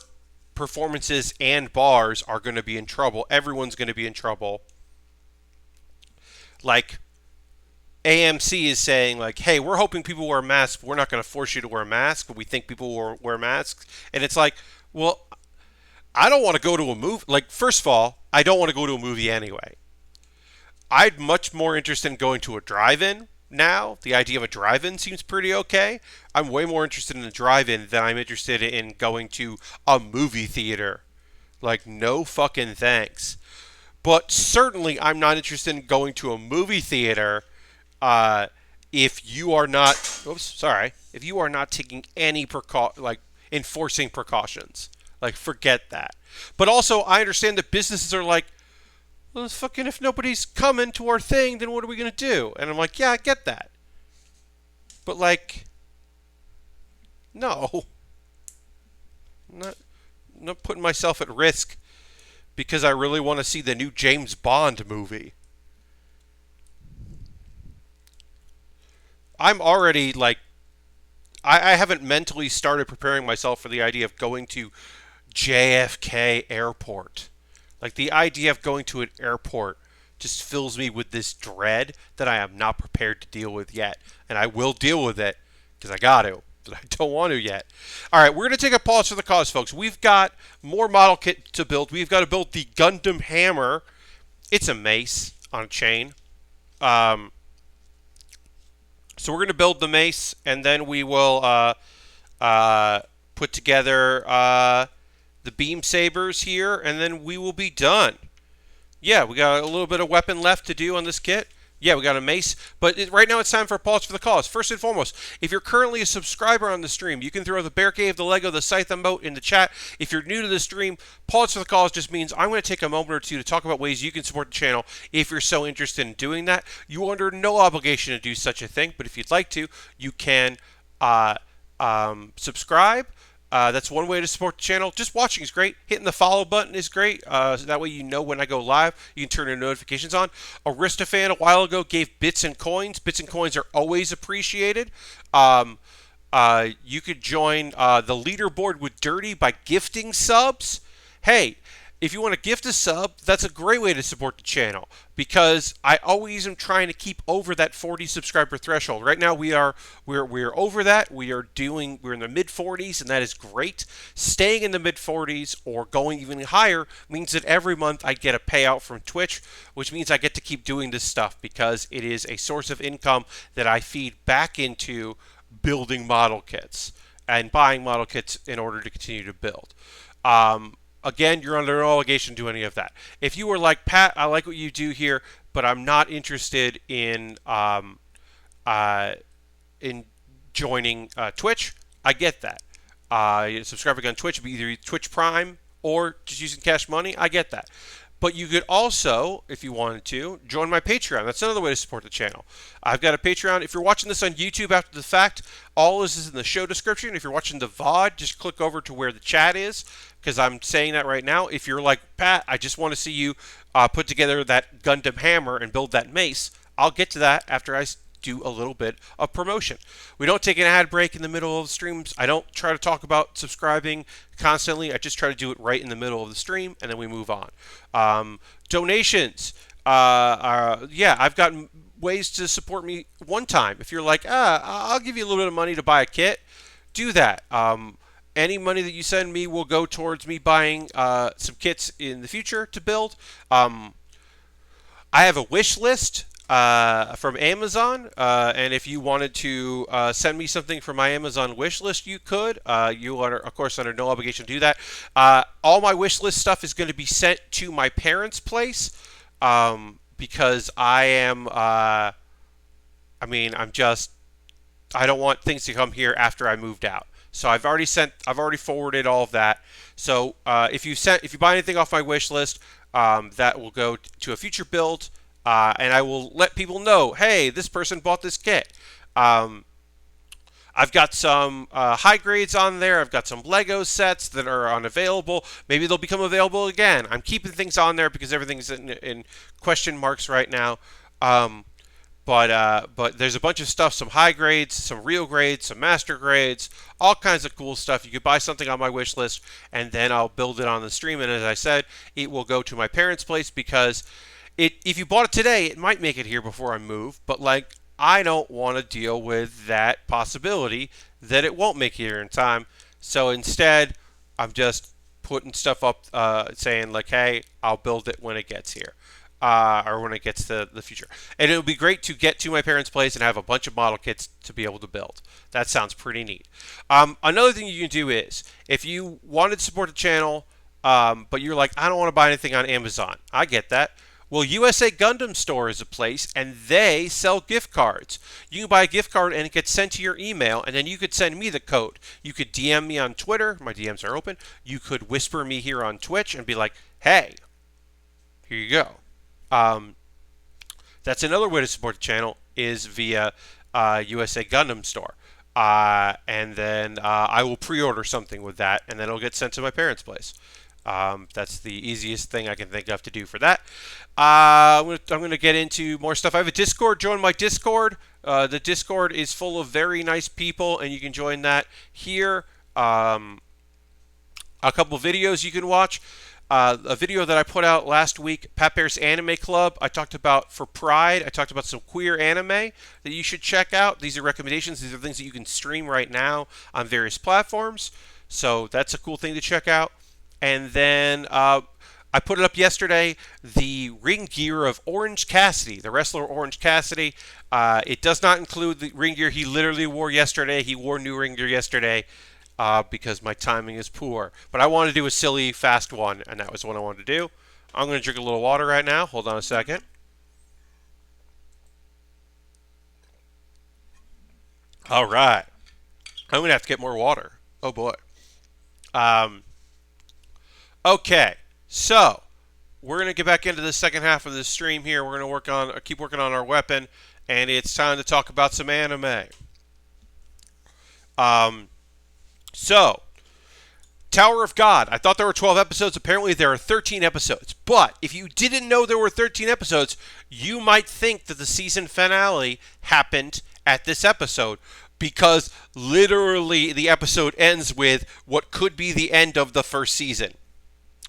performances and bars are going to be in trouble. Everyone's going to be in trouble. Like AMC is saying, like, hey, we're hoping people wear masks. But we're not going to force you to wear a mask, but we think people will wear masks. And it's like, well, I don't want to go to a movie. Like, first of all, I don't want to go to a movie anyway. I'd much more interested in going to a drive-in now. The idea of a drive-in seems pretty okay. I'm way more interested in a drive-in than I'm interested in going to a movie theater. Like, no fucking thanks. But certainly, I'm not interested in going to a movie theater if you are not. Oops, sorry. If you are not taking any like enforcing precautions, like forget that. But also, I understand that businesses are like, well, fucking, if nobody's coming to our thing, then what are we gonna do? And I'm like, yeah, I get that. But like, no, I'm not putting myself at risk because I really want to see the new James Bond movie. I'm already like, I haven't mentally started preparing myself for the idea of going to JFK Airport. Like the idea of going to an airport just fills me with this dread that I am not prepared to deal with yet. And I will deal with it because I got to. But I don't want to yet. All right, we're going to take a pause for the cause, folks. We've got more model kit to build. We've got to build the Gundam Hammer. It's a mace on a chain. So we're going to build the mace, and then we will put together the beam sabers here, and then we will be done. Yeah, we got a little bit of weapon left to do on this kit. Yeah, we got a mace, but right now it's time for a pause for the cause. First and foremost, if you're currently a subscriber on the stream, you can throw the Baer Cave, the Lego, the Scythe emote in the chat. If you're new to the stream, pause for the cause just means I'm going to take a moment or two to talk about ways you can support the channel if you're so interested in doing that. You are under no obligation to do such a thing, but if you'd like to, you can subscribe. That's one way to support the channel. Just watching is great. Hitting the follow button is great. So that way you know when I go live. You can turn your notifications on. Aristofan a while ago gave bits and coins. Bits and coins are always appreciated. You could join the leaderboard with Dirty by gifting subs. Hey, if you want to gift a sub, that's a great way to support the channel because I always am trying to keep over that 40 subscriber threshold. Right now we're over that. We're in the mid 40s and that is great. Staying in the mid 40s or going even higher means that every month I get a payout from Twitch, which means I get to keep doing this stuff because it is a source of income that I feed back into building model kits and buying model kits in order to continue to build. Again, you're under no obligation to do any of that. If you were like, Pat, I like what you do here, but I'm not interested uh, in joining Twitch, I get that. Subscribing on Twitch would be either Twitch Prime or just using Cash Money. I get that. But you could also, if you wanted to, join my Patreon. That's another way to support the channel. I've got a Patreon. If you're watching this on YouTube after the fact, all this is in the show description. If you're watching the VOD, just click over to where the chat is, because I'm saying that right now. If you're like, Pat, I just want to see you put together that Gundam hammer and build that mace, I'll get to that after I do a little bit of promotion. We don't take an ad break in the middle of the streams. I don't try to talk about subscribing constantly. I just try to do it right in the middle of the stream, and then we move on. Donations. Yeah, I've gotten ways to support me one time. If you're like, I'll give you a little bit of money to buy a kit, do that. Any money that you send me will go towards me buying some kits in the future to build. I have a wish list from Amazon, and if you wanted to send me something from my Amazon wish list, you could. You are, of course, under no obligation to do that. All my wish list stuff is going to be sent to my parents' place because I am. I don't want things to come here after I moved out. So I've already forwarded all of that. So if you buy anything off my wish list, that will go to a future build, and I will let people know, hey, this person bought this kit. I've got some high grades on there. I've got some Lego sets that are unavailable. Maybe they'll become available again. I'm keeping things on there because everything's in question marks right now. But there's a bunch of stuff, some high grades, some real grades, some master grades, all kinds of cool stuff. You could buy something on my wish list, and then I'll build it on the stream. And as I said, it will go to my parents' place because if you bought it today, it might make it here before I move. But like, I don't want to deal with that possibility that it won't make it here in time. So instead, I'm just putting stuff up saying like, hey, I'll build it when it gets here. Or when it gets to the future. And it would be great to get to my parents' place and have a bunch of model kits to be able to build. That sounds pretty neat. Another thing you can do is, if you wanted to support the channel, but you're like, I don't want to buy anything on Amazon. I get that. Well, USA Gundam Store is a place, and they sell gift cards. You can buy a gift card, and it gets sent to your email, and then you could send me the code. You could DM me on Twitter. My DMs are open. You could whisper me here on Twitch and be like, hey, here you go. That's another way to support the channel is via USA Gundam Store. And then I will pre-order something with that, and then it'll get sent to my parents' place. That's the easiest thing I can think of to do for that. I'm going to get into more stuff. I have a Discord. Join my Discord. The Discord is full of very nice people, and you can join that here. A couple videos you can watch. A video that I put out last week, Pat Baer's Anime Club. I talked about for Pride. I talked about some queer anime that you should check out. These are recommendations. These are things that you can stream right now on various platforms. So that's a cool thing to check out. And then I put it up yesterday, the ring gear of Orange Cassidy, the wrestler Orange Cassidy. It does not include the ring gear he literally wore yesterday. He wore new ring gear yesterday. Because my timing is poor. But I wanted to do a silly, fast one, and that was what I wanted to do. I'm going to drink a little water right now. Hold on a second. All right. I'm going to have to get more water. Oh, boy. Okay. So, we're going to get back into the second half of this stream here. We're going to keep working on our weapon, and it's time to talk about some anime. So, Tower of God. I thought there were 12 episodes. Apparently, there are 13 episodes. But if you didn't know there were 13 episodes, you might think that the season finale happened at this episode because literally the episode ends with what could be the end of the first season.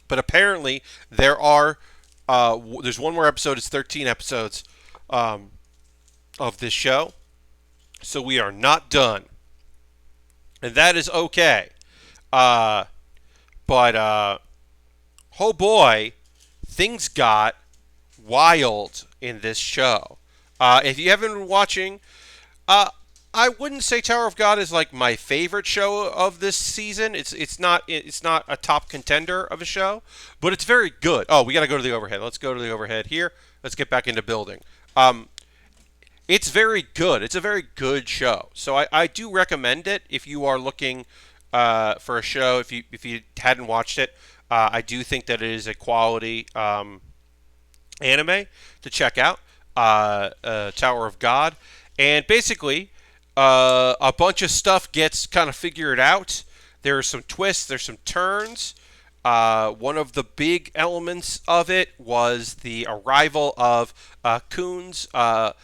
But apparently, there's one more episode. It's 13 episodes of this show. So we are not done. And that is okay. But, oh boy, things got wild in this show. If you haven't been watching, I I wouldn't say Tower of God is like my favorite show of this season. It's not a top contender of a show, but it's very good. Oh, we got to go to the overhead. Let's go to the overhead here. Let's get back into building. It's very good. It's a very good show. So I do recommend it if you are looking for a show. If you hadn't watched it, I do think that it is a quality anime to check out. Tower of God, and basically a bunch of stuff gets kind of figured out. There are some twists. There's some turns. One of the big elements of it was the arrival of Kun's a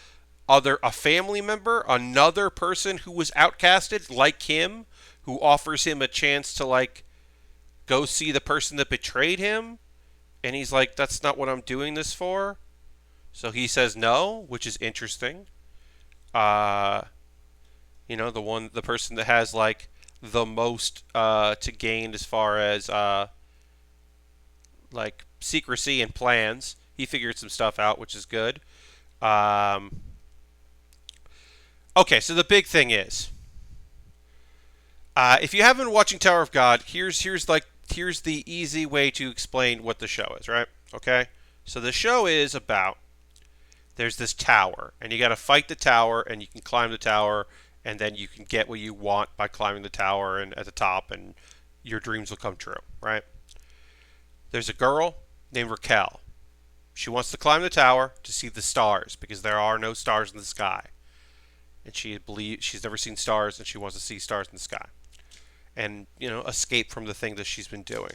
family member, another person who was outcasted like him, who offers him a chance to like go see the person that betrayed him, and he's like, "That's not what I'm doing this for." So he says no, which is interesting. Uh, the person that has like the most to gain as far as like secrecy and plans. He figured some stuff out, which is good. Um, okay, so the big thing is, if you haven't been watching Tower of God, here's the easy way to explain what the show is, right? Okay, so the show is about there's this tower, and you got to fight the tower, and you can climb the tower, and then you can get what you want by climbing the tower and at the top, and your dreams will come true, right? There's a girl named Raquel. She wants to climb the tower to see the stars because there are no stars in the sky, and she believes she's never seen stars, and she wants to see stars in the sky, and escape from the thing that she's been doing.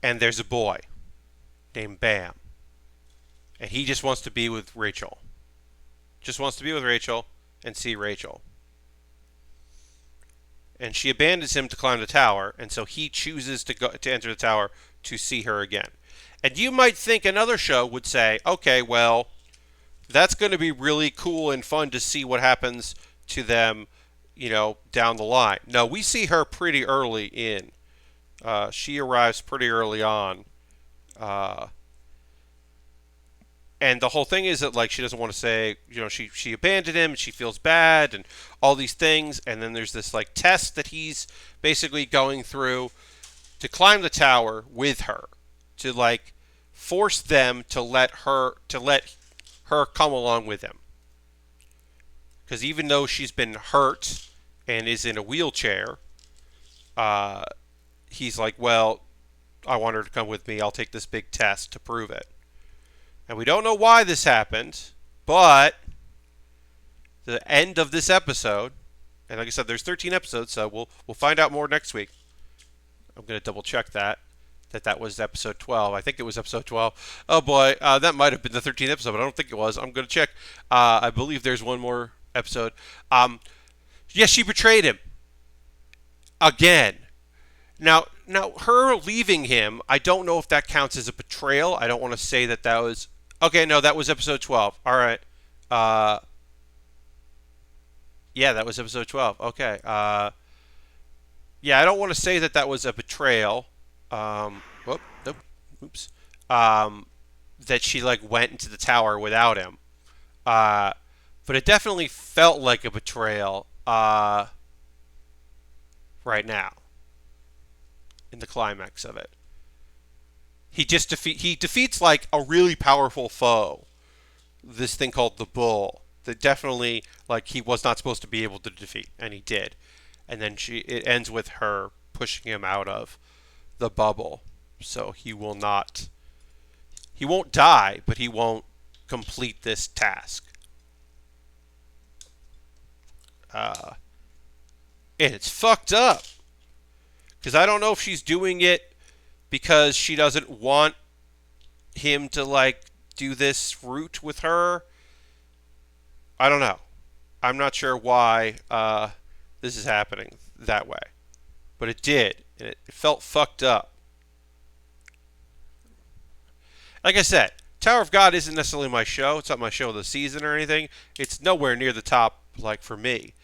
And there's a boy named Bam, and he just wants to be with Rachel. Just wants to be with Rachel and see Rachel. And she abandons him to climb the tower, and so he chooses to enter the tower to see her again. And you might think another show would say, okay, well, that's going to be really cool and fun to see what happens to them, down the line. No, we see her pretty early in. She arrives pretty early on. And the whole thing is that like she doesn't want to say, she abandoned him and she feels bad and all these things. And then there's this like test that he's basically going through to climb the tower with her, to like force them to let her come along with him. Because even though she's been hurt and is in a wheelchair, he's like, well, I want her to come with me. I'll take this big test to prove it. And we don't know why this happened, but the end of this episode, and like I said, there's 13 episodes, so we'll find out more next week. I'm going to double check that was episode 12. I think it was episode 12. Oh boy, that might have been the 13th episode, but I don't think it was. I'm going to check. I believe there's one more episode. Yes, she betrayed him again. Now, her leaving him, I don't know if that counts as a betrayal. I don't want to say that was... Okay, no, that was episode 12. All right. Yeah, that was episode 12. Okay. Yeah, I don't want to say that was a betrayal. Nope. Oops. That she, like, went into the tower without him. But it definitely felt like a betrayal right now. In the climax of it. He defeats like a really powerful foe. This thing called the Bull. That definitely like he was not supposed to be able to defeat, and he did. And then it ends with her pushing him out of the bubble. So he won't die, but he won't complete this task. And it's fucked up. Because I don't know if she's doing it because she doesn't want him to, like, do this route with her. I don't know. I'm not sure why this is happening that way. But it did. And it felt fucked up. Like I said, Tower of God isn't necessarily my show. It's not my show of the season or anything. It's nowhere near the top, like, for me.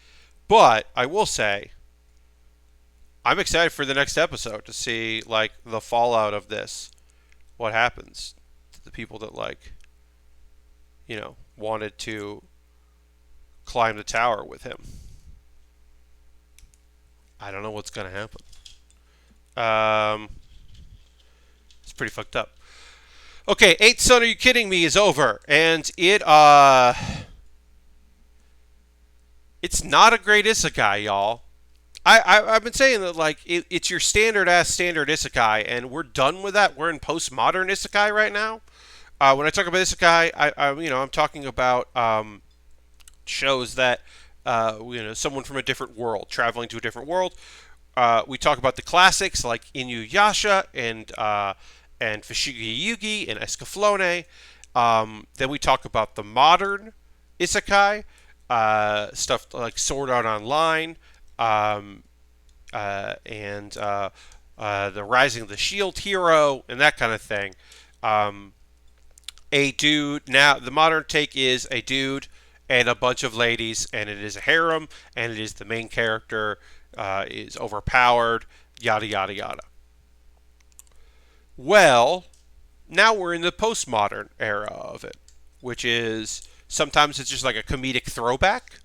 But I will say, I'm excited for the next episode to see, like, the fallout of this. What happens to the people that, like, wanted to climb the tower with him. I don't know what's going to happen. It's pretty fucked up. Okay, Eighth Son, Are You Kidding Me is over, and it's not a great isekai, y'all. I've been saying that like it's your standard isekai, and we're done with that. We're in postmodern isekai right now. When I talk about isekai, I'm talking about shows that someone from a different world traveling to a different world. We talk about the classics like Inuyasha and Fushigi Yugi and Escaflowne. Then we talk about the modern isekai, stuff like Sword Art Online, and the Rising of the Shield Hero, and that kind of thing. A dude, now the modern take is a dude and a bunch of ladies, and it is a harem, and it is the main character is overpowered, yada yada yada. Well, now we're in the postmodern era of it, which is sometimes it's just like a comedic throwback,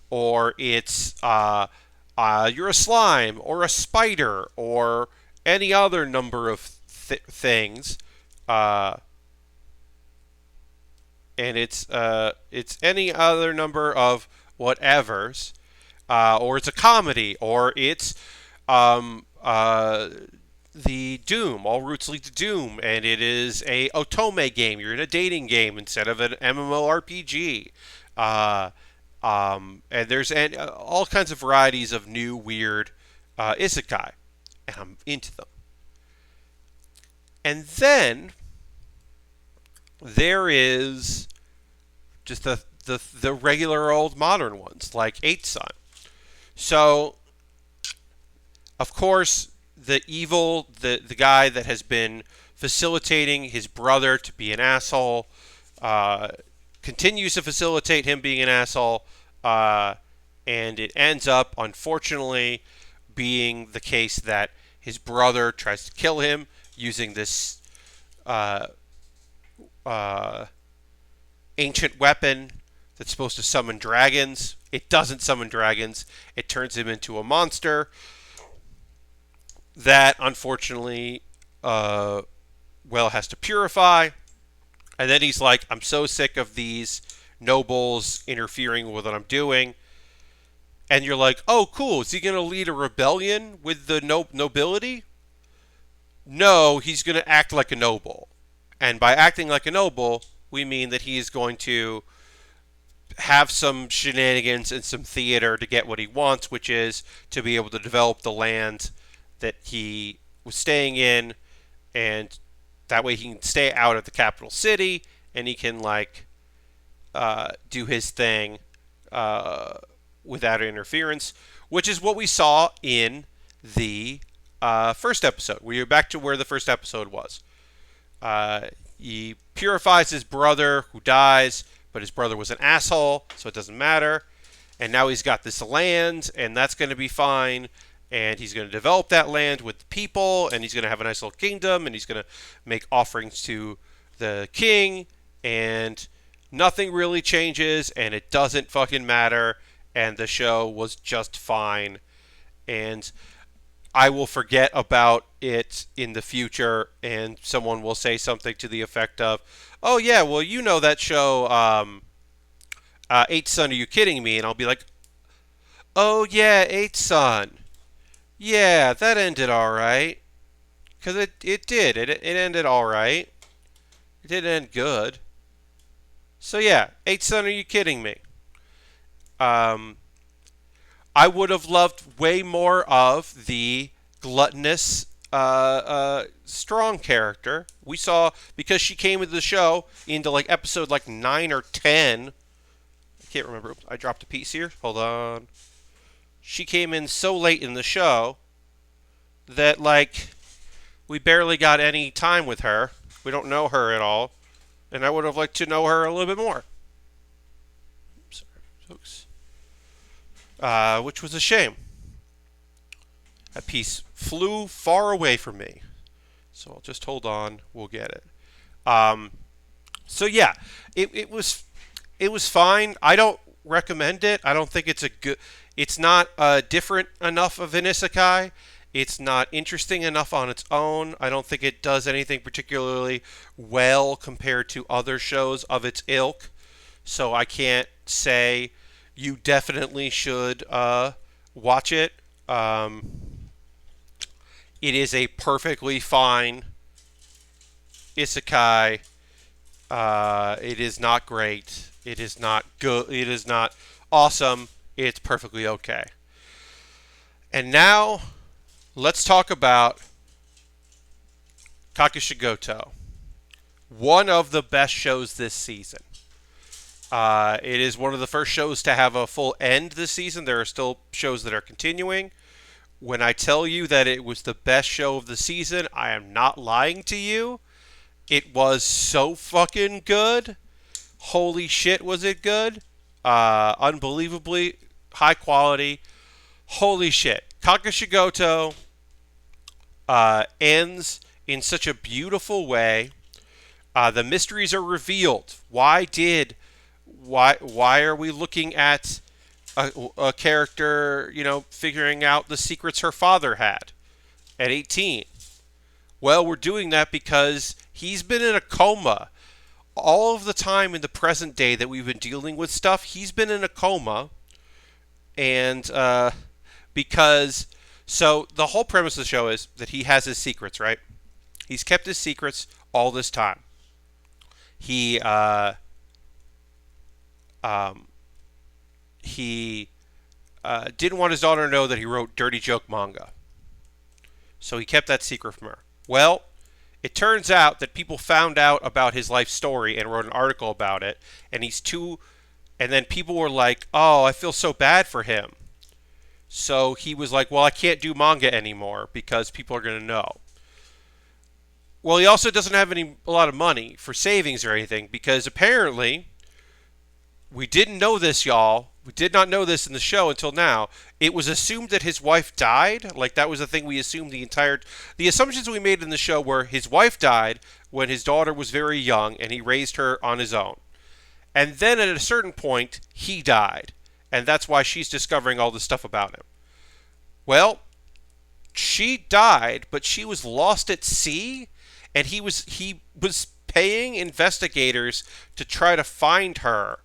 or it's you're a slime or a spider or any other number of things, and it's any other number of whatevers, or it's a comedy, or it's the Doom. All routes lead to Doom, and it is a otome game. You're in a dating game instead of an MMORPG. And there's all kinds of varieties of new weird isekai, and I'm into them. And then there is just the regular old modern ones like Eighth Son. So, of course, the guy that has been facilitating his brother to be an asshole, continues to facilitate him being an asshole, and it ends up, unfortunately, being the case that his brother tries to kill him using this ancient weapon that's supposed to summon dragons. It doesn't summon dragons. It turns him into a monster that, unfortunately, has to purify. And then he's like, I'm so sick of these nobles interfering with what I'm doing. And you're like, oh, cool. Is he going to lead a rebellion with the nobility? No, he's going to act like a noble. And by acting like a noble, we mean that he is going to have some shenanigans and some theater to get what he wants, which is to be able to develop the land that he was staying in, and that way he can stay out of the capital city, and he can do his thing without interference, which is what we saw in the first episode. We're back to where the first episode was. He purifies his brother, who dies, but his brother was an asshole, so it doesn't matter. And now he's got this land, and that's going to be fine. And he's going to develop that land with the people, and he's going to have a nice little kingdom, and he's going to make offerings to the king, and nothing really changes, and it doesn't fucking matter, and the show was just fine. And I will forget about it in the future, and someone will say something to the effect of, oh yeah, well, you know that show, Eighth Son, Are You Kidding Me? And I'll be like, oh yeah, Eighth Son. Yeah, that ended alright. Because it did. It ended alright. It didn't end good. So yeah, Eighth Son, Are You Kidding Me? I would have loved way more of the gluttonous, strong character. We saw, because she came into the show into episode 9 or 10. I can't remember. I dropped a piece here. Hold on. She came in so late in the show that we barely got any time with her. We don't know her at all, and I would have liked to know her a little bit more. Sorry, folks. Which was a shame. That piece flew far away from me, so I'll just hold on. We'll get it. So yeah, it was fine. I don't recommend it. I don't think it's a good. It's not different enough of an isekai. It's not interesting enough on its own. I don't think it does anything particularly well compared to other shows of its ilk. So I can't say you definitely should watch it. It is a perfectly fine isekai. It is not great. It is not good. It is not awesome. It's perfectly okay. And now, let's talk about Kakushigoto, one of the best shows this season. It is one of the first shows to have a full end this season. There are still shows that are continuing. When I tell you that it was the best show of the season, I am not lying to you. It was so fucking good. Holy shit, was it good? Unbelievably high quality. Holy shit. Kakushigoto ends in such a beautiful way. The mysteries are revealed. Why are we looking at a character, figuring out the secrets her father had at 18? Well, we're doing that because he's been in a coma all of the time in the present day that we've been dealing with stuff. He's been in a coma, and so the whole premise of the show is that he has his secrets, right? He's kept his secrets all this time. He didn't want his daughter to know that he wrote dirty joke manga, so he kept that secret from her. Well, it turns out that people found out about his life story and wrote an article about it, and then people were like, "Oh, I feel so bad for him." So he was like, "Well, I can't do manga anymore because people are going to know." Well, he also doesn't have a lot of money for savings or anything, because apparently, we didn't know this, y'all. We did not know this in the show until now. It was assumed that his wife died. Like, that was the thing we assumed the assumptions we made in the show were his wife died when his daughter was very young and he raised her on his own. And then at a certain point, he died. And that's why she's discovering all this stuff about him. Well, she died, but she was lost at sea, and he was paying investigators to try to find her.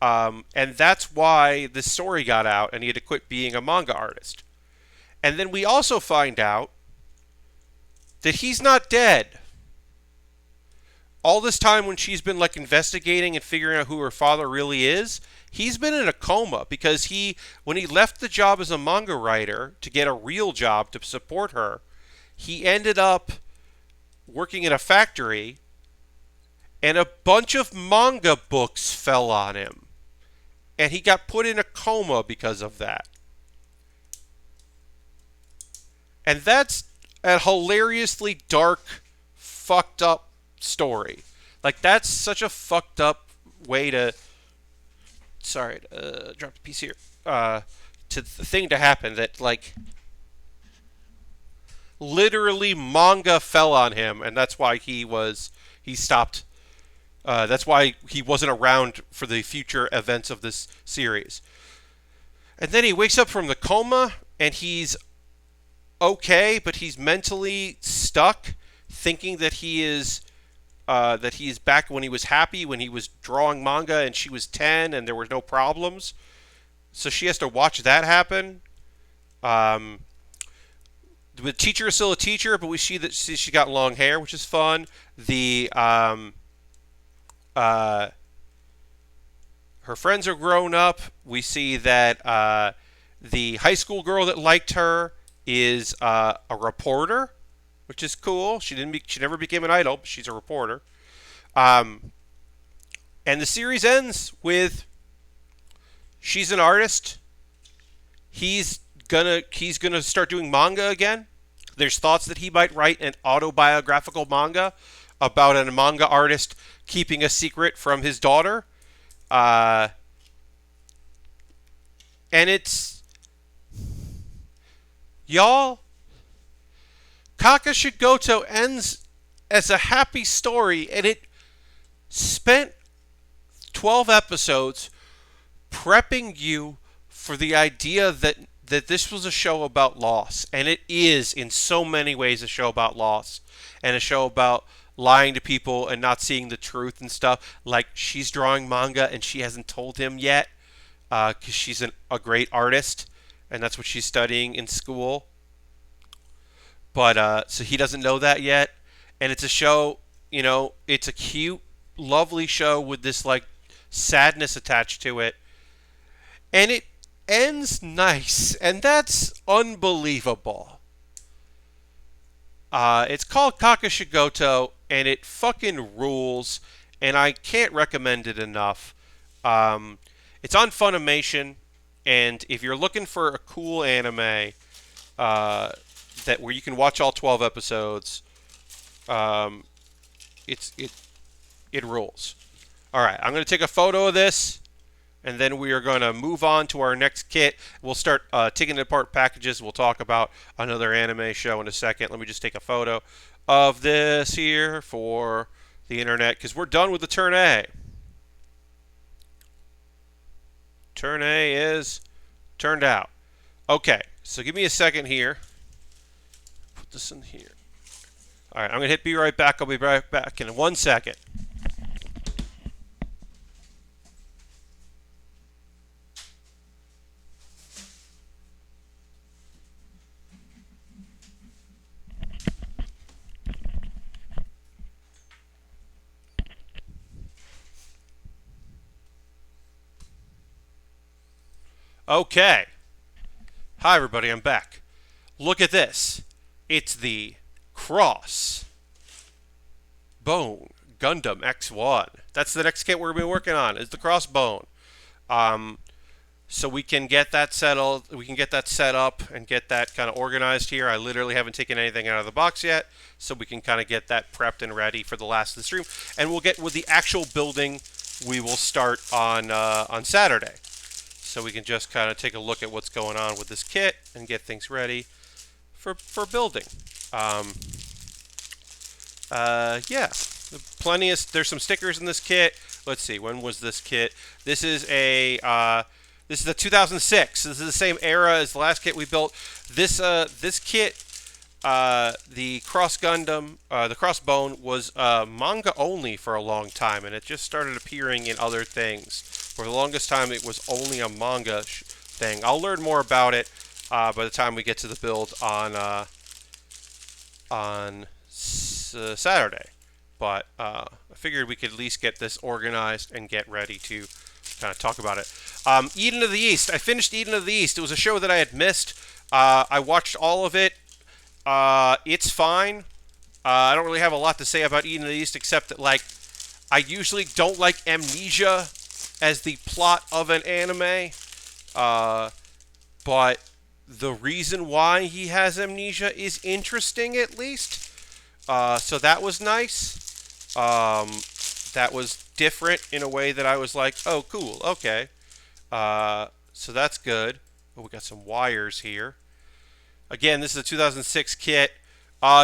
And that's why the story got out and he had to quit being a manga artist. And then we also find out that he's not dead. All this time when she's been investigating and figuring out who her father really is, he's been in a coma because when he left the job as a manga writer to get a real job to support her, he ended up working in a factory and a bunch of manga books fell on him. And he got put in a coma because of that. And that's a hilariously dark, fucked up story. That's such a fucked up way to... Sorry, dropped a piece here. To the thing to happen that, literally manga fell on him, and that's why he stopped. That's why he wasn't around for the future events of this series. And then he wakes up from the coma, and he's okay, but he's mentally stuck, thinking that he's back when he was happy, when he was drawing manga, and she was 10, and there were no problems. So she has to watch that happen. The teacher is still a teacher, but we see that she got long hair, which is fun. Her friends are grown up. We see that the high school girl that liked her is a reporter, which is cool. She never became an idol, but she's a reporter. And the series ends with she's an artist. He's gonna start doing manga again. There's thoughts that he might write an autobiographical manga about a manga artist keeping a secret from his daughter. And it's... Y'all, Kakushigoto ends as a happy story, and it spent 12 episodes prepping you for the idea that this was a show about loss, and it is in so many ways a show about loss and a show about lying to people and not seeing the truth and stuff. Like, she's drawing manga and she hasn't told him yet because she's a great artist and that's what she's studying in school. But so he doesn't know that yet, and it's a show. It's a cute, lovely show with this like sadness attached to it, and it ends nice, and that's unbelievable. It's called Kakushigoto, and it fucking rules, and I can't recommend it enough. It's on Funimation, and if you're looking for a cool anime that where you can watch all 12 episodes, um, it rules. All right, I'm going to take a photo of this, and then we are going to move on to our next kit. We'll start taking apart packages. We'll talk about another anime show in a second. Let me just take a photo of this here for the internet because we're done with the turn A. Turn A is turned out. Okay, so give me a second here. Put this in here. All right, I'm going to hit be right back. I'll be right back in 1 second. Okay. Hi, everybody. I'm back. Look at this. It's the Cross Bone Gundam X1. That's the next kit we're going to be working on, is the Crossbone. So we can get that settled. We can get that set up and get that kind of organized here. I literally haven't taken anything out of the box yet, so we can kind of get that prepped and ready for the last of the stream. And we'll get with the actual building. We will start on Saturday. So we can just kind of take a look at what's going on with this kit and get things ready for building. Yeah, there's some stickers in this kit. Let's see, when was this kit? This is a 2006. This is the same era as the last kit we built. This kit, the Cross Gundam, the Crossbone, was manga only for a long time, and it just started appearing in other things. For the longest time, it was only a manga thing. I'll learn more about it by the time we get to the build on Saturday. But I figured we could at least get this organized and get ready to kind of talk about it. Eden of the East. I finished Eden of the East. It was a show that I had missed. I watched all of it. It's fine. I don't really have a lot to say about Eden of the East except that, like, I usually don't like amnesia as the plot of an anime, but the reason why he has amnesia is interesting, at least. So that was nice. That was different in a way that I was like, oh, cool, okay. So that's good. Oh, we got some wires here. Again, this is a 2006 kit.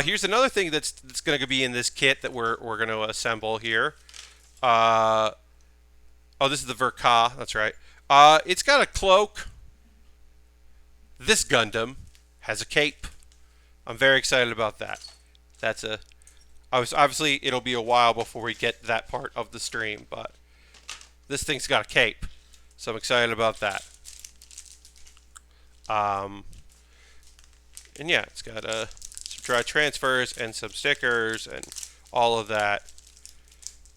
Here's another thing that's going to be in this kit that we're going to assemble here. Oh, this is the Verka. That's right. It's got a cloak. This Gundam has a cape. I'm very excited about that. Obviously, it'll be a while before we get that part of the stream, but this thing's got a cape, so I'm excited about that. And yeah, it's got some dry transfers and some stickers and all of that.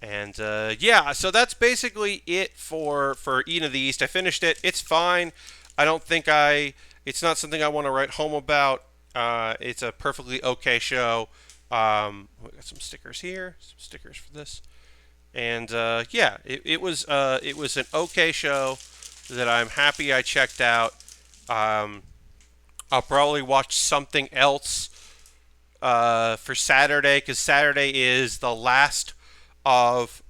And yeah, so that's basically it for Eden of the East. I finished it. It's fine. I don't think it's not something I want to write home about. It's a perfectly okay show. We got some stickers here, some stickers for this. And yeah, it was an okay show that I'm happy I checked out. I'll probably watch something else for Saturday, because Saturday is the last of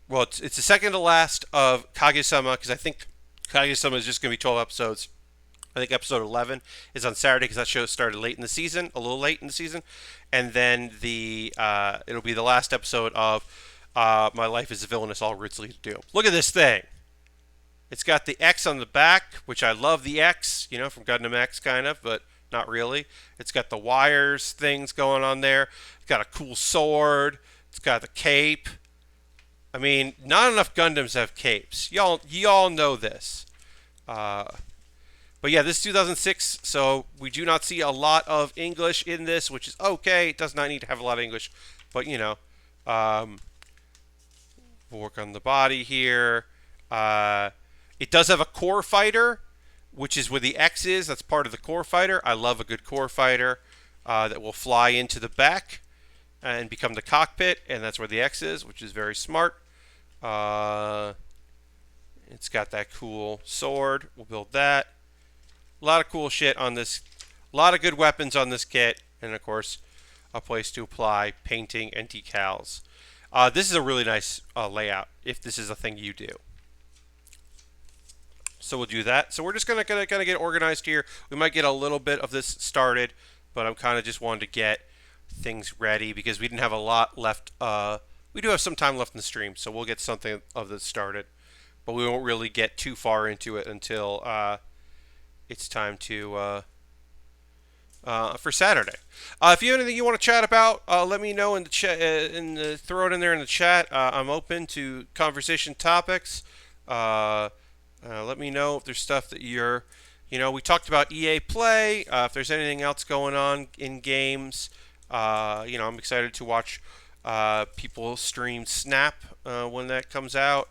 well, it's the second to last of Kaguya-sama, because I think Kaguya-sama is just going to be 12 episodes. I think episode 11 is on Saturday because that show started late in the season, a little late in the season, and then it'll be the last episode of My life is a villainous, all routes lead to doom. Look at this thing. It's got the X on the back, which I love the X, from Gundam X kind of, but not really. It's got the wires things going on there. It's got a cool sword. It's got the cape. I mean, not enough Gundams have capes. Y'all know this. Uh, but yeah, this is 2006, so we do not see a lot of English in this, which is okay. It does not need to have a lot of English, but um, we'll work on the body here. It does have a core fighter, which is where the X is. That's part of the core fighter. I love a good core fighter that will fly into the back and become the cockpit, and that's where the X is, which is very smart. It's got that cool sword. We'll build that. A lot of cool shit on this. A lot of good weapons on this kit, and of course, a place to apply painting and decals. This is a really nice layout if this is a thing you do. So we'll do that. So we're just gonna get organized here. We might get a little bit of this started, but I'm kind of just wanted to get things ready because we didn't have a lot left. We do have some time left in the stream, so we'll get something of this started. But we won't really get too far into it until it's time to for Saturday. If you have anything you want to chat about, let me know in the chat. Throw it in there in the chat. I'm open to conversation topics. Let me know if there's stuff that you're, we talked about EA Play. If there's anything else going on in games, I'm excited to watch people stream Snap when that comes out.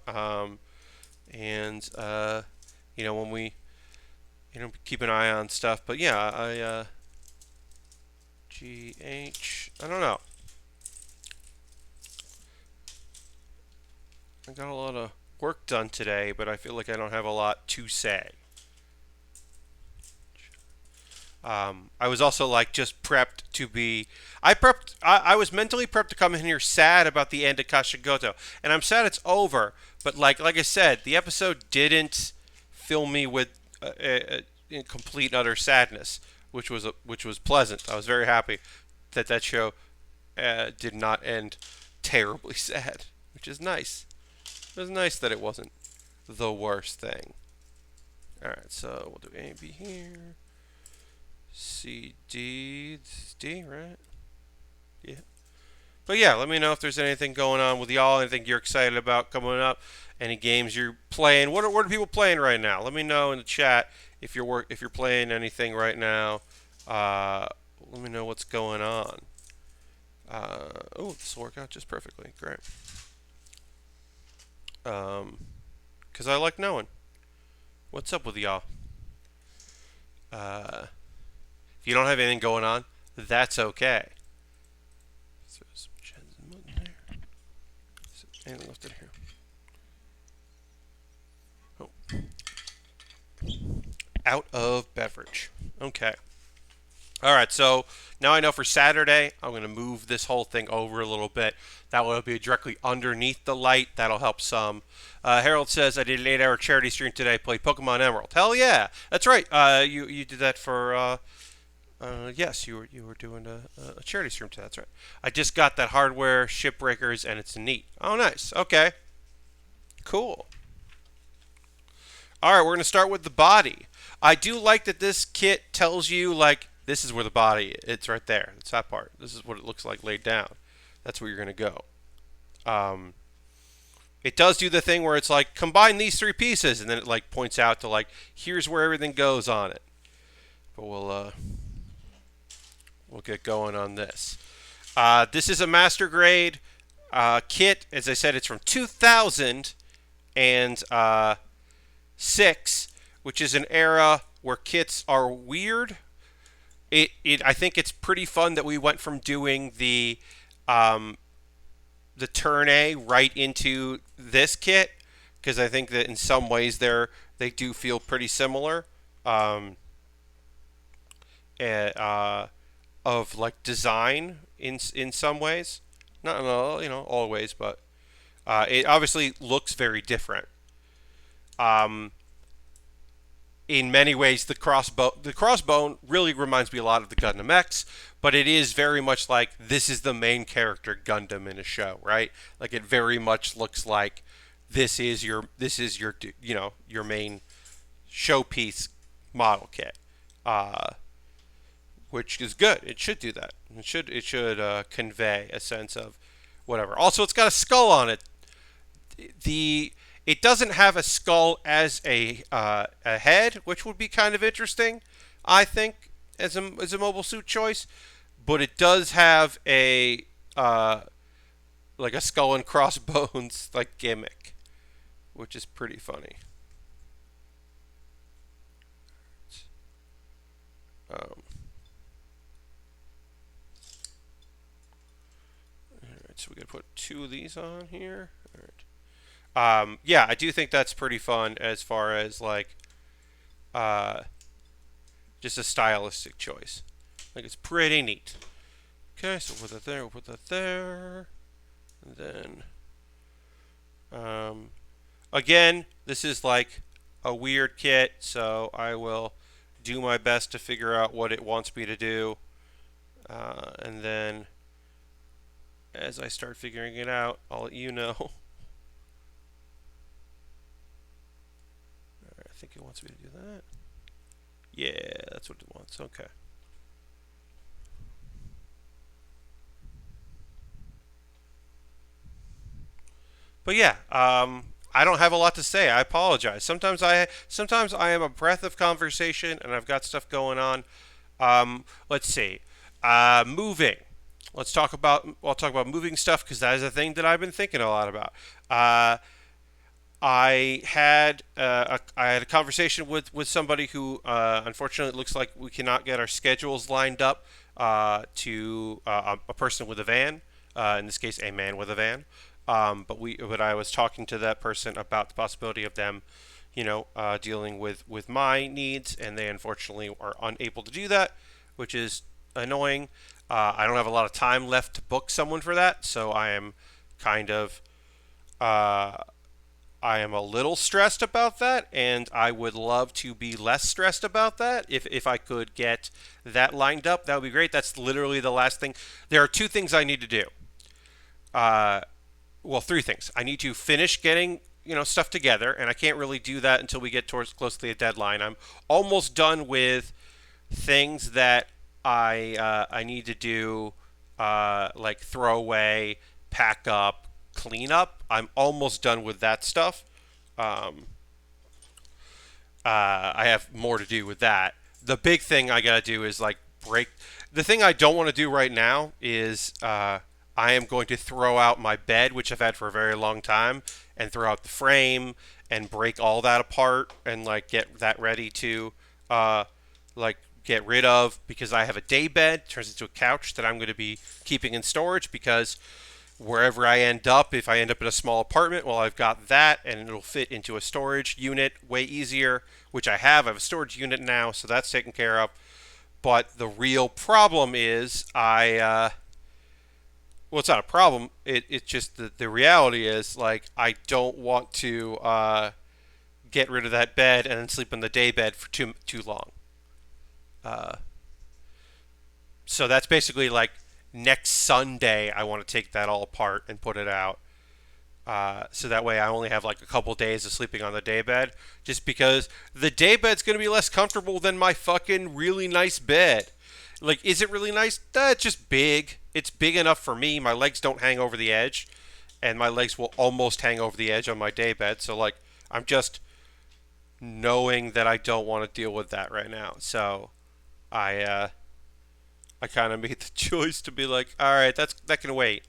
And when we, keep an eye on stuff. But yeah, I don't know. I got a lot of work done today, but I feel like I don't have a lot to say. I was also just prepped to be. I was mentally prepped to come in here sad about the end of Kakushigoto, and I'm sad it's over. But like I said, the episode didn't fill me with complete and utter sadness, which was pleasant. I was very happy that show did not end terribly sad, which is nice. It was nice that it wasn't the worst thing. Alright, so we'll do A and B here. C, D. This is D, right? Yeah. But yeah, let me know if there's anything going on with y'all, anything you're excited about coming up, any games you're playing. What are people playing right now? Let me know in the chat if you're playing anything right now. Let me know what's going on. This will work out just perfectly. Great. Because I like knowing what's up with y'all. If you don't have anything going on, that's okay. Throw some gens in there. Is there anything left in here? Oh. Out of beverage. Okay. Alright, so now I know for Saturday, I'm going to move this whole thing over a little bit. That will be directly underneath the light. That'll help some. Harold says, I did an 8-hour charity stream today, played Pokemon Emerald. Hell yeah! That's right. You did that for, yes, you were doing a charity stream today. That's right. I just got that hardware, Shipbreakers, and it's neat. Oh, nice. Okay. Cool. Alright, we're going to start with the body. I do like that this kit tells you, this is where the body is. It's right there. It's that part. This is what it looks like laid down. That's where you're going to go. It does do the thing where it's combine these three pieces, and then it points out to here's where everything goes on it. But we'll get going on this. This is a master grade kit. As I said, it's from 2006, which is an era where kits are weird. I think it's pretty fun that we went from doing the Turn A right into this kit, because I think that in some ways they do feel pretty similar of design in some ways, not in all ways, but it obviously looks very different. in many ways the crossbone really reminds me a lot of the Gundam X, but it is very much like this is the main character Gundam in a show, right? Like it very much looks like this is your your main showpiece model kit, uh, which is good. It should do that. It should convey a sense of whatever. Also, it's got a skull on it. The It doesn't have a skull as a head, which would be kind of interesting, I think, as a mobile suit choice. But it does have a like a skull and crossbones like gimmick, which is pretty funny. Um, all right, so we got to put two of these on here. All right. Yeah, I do think that's pretty fun as far as like uh, just a stylistic choice. Like it's pretty neat. Okay, so we'll put that there. We'll put that there, and then again, this is like a weird kit, so I will do my best to figure out what it wants me to do, and then as I start figuring it out, I'll let you know. I think it wants me to do that. Yeah, that's what it wants. Okay. But yeah, I don't have a lot to say. I apologize. Sometimes I am a breath of conversation, and I've got stuff going on. Let's see. Moving. I'll talk about moving stuff because that is a thing that I've been thinking a lot about. I had a conversation with somebody who unfortunately it looks like we cannot get our schedules lined up to a person with a van. In this case, a man with a van. But I was talking to that person about the possibility of them, dealing with my needs, and they unfortunately are unable to do that, which is annoying. I don't have a lot of time left to book someone for that, so kind of uh, I am a little stressed about that, and I would love to be less stressed about that. If I could get that lined up, that would be great. That's literally the last thing. There are two things I need to do. Uh, well, three things. I need to finish getting stuff together, and I can't really do that until we get towards close to the deadline. I'm almost done with things that I need to do, like throw away, pack up, clean up. I'm almost done with that stuff. Um, I have more to do with that. The big thing I gotta do is like break. The thing I don't want to do right now is I am going to throw out my bed, which I've had for a very long time, and throw out the frame and break all that apart and like get that ready to uh, like get rid of because I have a day bed turns into a couch that I'm going to be keeping in storage because wherever I end up, if I end up in a small apartment, well, I've got that and it'll fit into a storage unit way easier, which I have. I have a storage unit now, so that's taken care of. But the real problem is well, it's not a problem. It's just the reality is like I don't want to get rid of that bed and then sleep in the day bed for too long. Uh, so that's basically like next Sunday. I want to take that all apart and put it out. So that way I only have like a couple days of sleeping on the daybed. Just because the daybed's going to be less comfortable than my fucking really nice bed. Like, is it really nice? It's just big. It's big enough for me. My legs don't hang over the edge. And my legs will almost hang over the edge on my daybed. So, like, I'm just knowing that I don't want to deal with that right now. So, I I kind of made the choice to be like, all right, that can wait.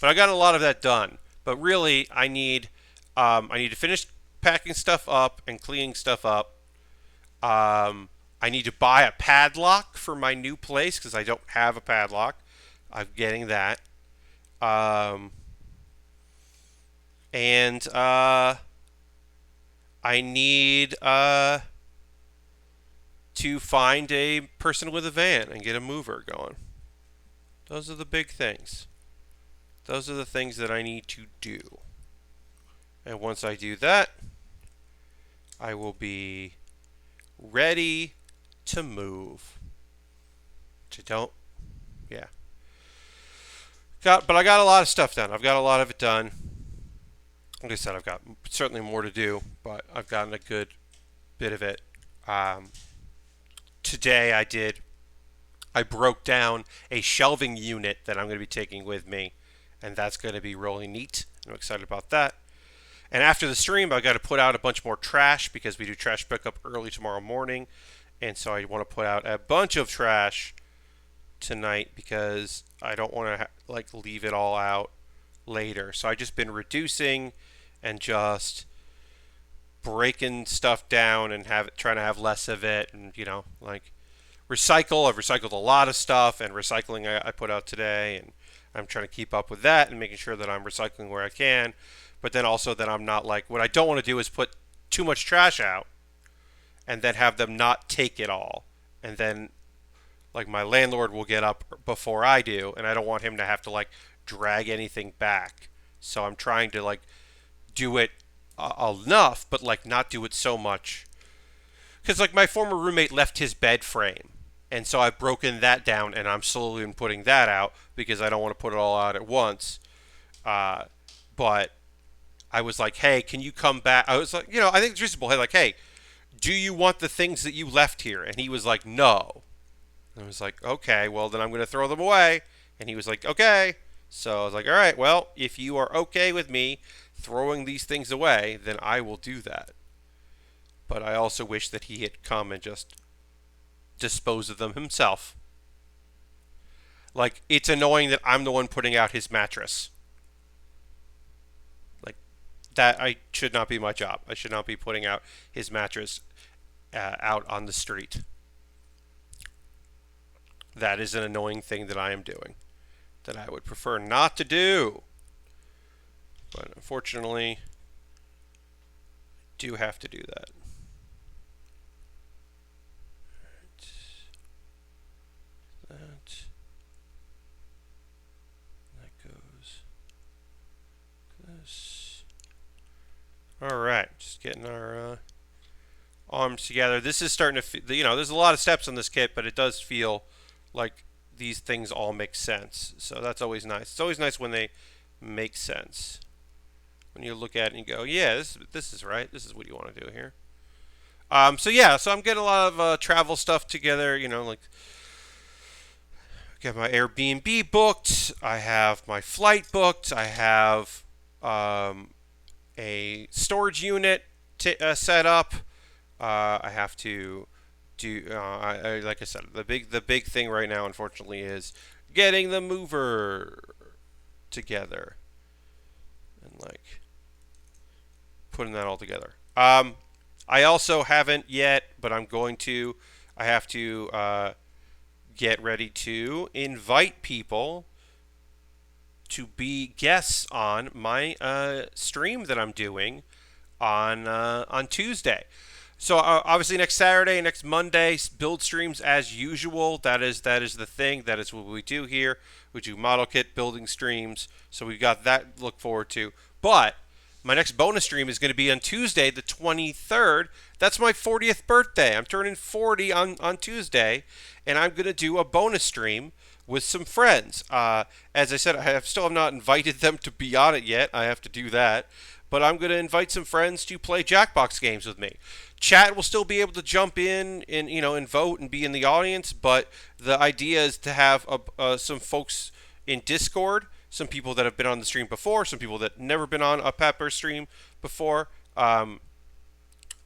But I got a lot of that done. But really, I need to finish packing stuff up and cleaning stuff up. I need to buy a padlock for my new place because I don't have a padlock. I'm getting that. Um, and I need to find a person with a van and get a mover going. Those are the big things. Those are the things that I need to do. And once I do that, I will be ready to move. Which I don't, yeah. But I got a lot of stuff done. I've got a lot of it done. Like I said, I've got certainly more to do, but I've gotten a good bit of it. Um, Today I broke down a shelving unit that I'm going to be taking with me, and that's going to be really neat. I'm excited about that. And after the stream, I've got to put out a bunch more trash because we do trash pickup early tomorrow morning, and so I want to put out a bunch of trash tonight because I don't want to leave it all out later. So I've just been reducing and just breaking stuff down and trying to have less of it, and recycle. I've recycled a lot of stuff, and recycling I put out today, and I'm trying to keep up with that and making sure that I'm recycling where I can, but then also that I'm not what I don't want to do is put too much trash out and then have them not take it all, and then my landlord will get up before I do, and I don't want him to have to drag anything back. So I'm trying to do it enough, but not do it so much. Because my former roommate left his bed frame, and so I've broken that down, and I'm slowly putting that out because I don't want to put it all out at once. But I was like, hey, can you come back? I was like, I think it's reasonable. Hey, hey, do you want the things that you left here? And he was like, no. And I was like, okay, well, then I'm going to throw them away. And he was like, okay. So I was like, all right, well, if you are okay with me throwing these things away, then I will do that. But I also wish that he had come and just disposed of them himself. It's annoying that I'm the one putting out his mattress. That should not be my job. I should not be putting out his mattress out on the street. That is an annoying thing that I am doing, that I would prefer not to do. But unfortunately, I do have to do that. That goes this. All right, just getting our arms together. This is starting to, there's a lot of steps on this kit, but it does feel like these things all make sense. So that's always nice. It's always nice when they make sense. When you look at it and you go, yeah, this is right. This is what you want to do here. So I'm getting a lot of travel stuff together. Get my Airbnb booked. I have my flight booked. I have a storage unit set up. I have to do. Like I said, the big thing right now, unfortunately, is getting the mover together and putting that all together. I also haven't yet, but I'm going to. I have to get ready to invite people to be guests on my stream that I'm doing on Tuesday. So obviously next Saturday, next Monday, build streams as usual. That is the thing. That is what we do here. We do model kit building streams. So we've got that to look forward to. But my next bonus stream is going to be on Tuesday, the 23rd. That's my 40th birthday. I'm turning 40 on Tuesday, and I'm going to do a bonus stream with some friends. As I said, I still have not invited them to be on it yet. I have to do that. But I'm going to invite some friends to play Jackbox games with me. Chat will still be able to jump in and vote and be in the audience, but the idea is to have some folks in Discord, some people that have been on the stream before, some people that never been on a Pepper stream before, have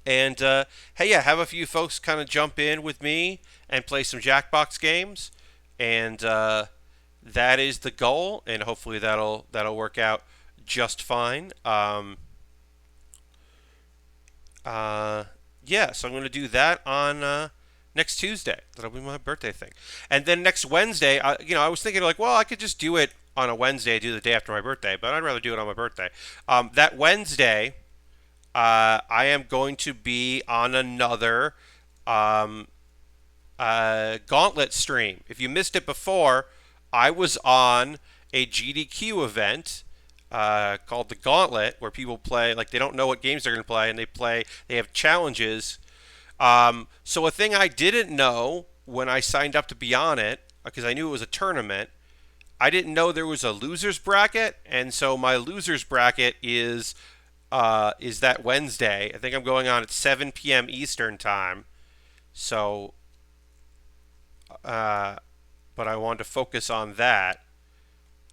a few folks kind of jump in with me and play some Jackbox games, and that is the goal, and hopefully that'll work out just fine. So I'm going to do that on next Tuesday. That'll be my birthday thing. And then next Wednesday, I was thinking I could just do it on a Wednesday, do the day after my birthday, but I'd rather do it on my birthday. That Wednesday, I am going to be on another Gauntlet stream. If you missed it before, I was on a GDQ event called the Gauntlet, where people play they don't know what games they're going to play, and they have challenges So a thing I didn't know when I signed up to be on it, because I knew it was a tournament, I didn't know there was a losers bracket, and so my losers bracket is that Wednesday. I think I'm going on at 7 p.m. Eastern time. So, uh, but I wanted to focus on that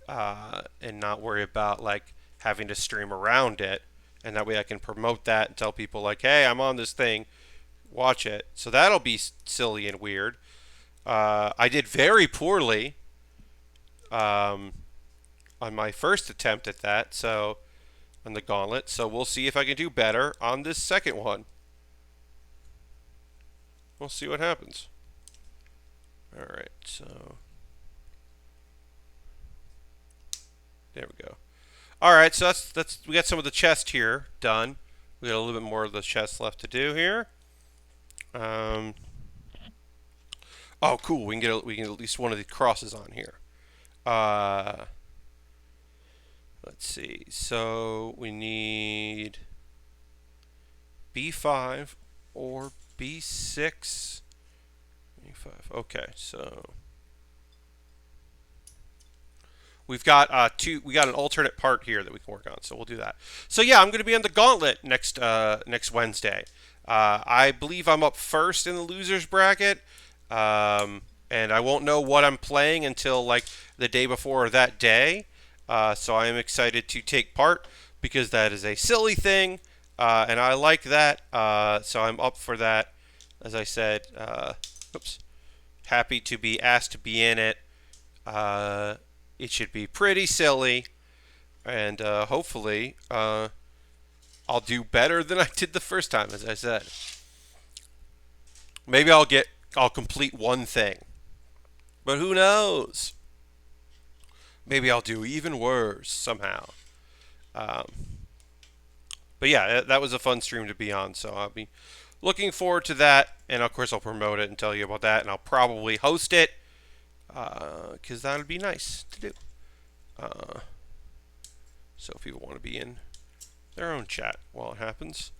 and not worry about like having to stream around it, and that way I can promote that and tell people like, hey, I'm on this thing, watch it. So that'll be silly and weird. I did very poorly um, on my first attempt at that, so on the gauntlet. So we'll see if I can do better on this second one. We'll see what happens. All right, so there we go. All right, so that's we got some of the chest here done. We got a little bit more of the chest left to do here. Um, oh, cool. We can get at least one of the crosses on here. Uh, let's see. So we need B5 or B6. B5. Okay, so we've got we got an alternate part here that we can work on, so we'll do that. So yeah, I'm going to be on the gauntlet next Wednesday. I believe I'm up first in the losers bracket, and I won't know what I'm playing until like the day before that day. So I am excited to take part because that is a silly thing, and I like that. So I'm up for that. As I said, oops, happy to be asked to be in it. It should be pretty silly, and hopefully I'll do better than I did the first time. As I said, maybe I'll complete one thing, but who knows? Maybe I'll do even worse somehow. Um, but yeah, that was a fun stream to be on, so I'll be looking forward to that, and of course I'll promote it and tell you about that, and I'll probably host it because that would be nice to do. So if people want to be in their own chat while it happens.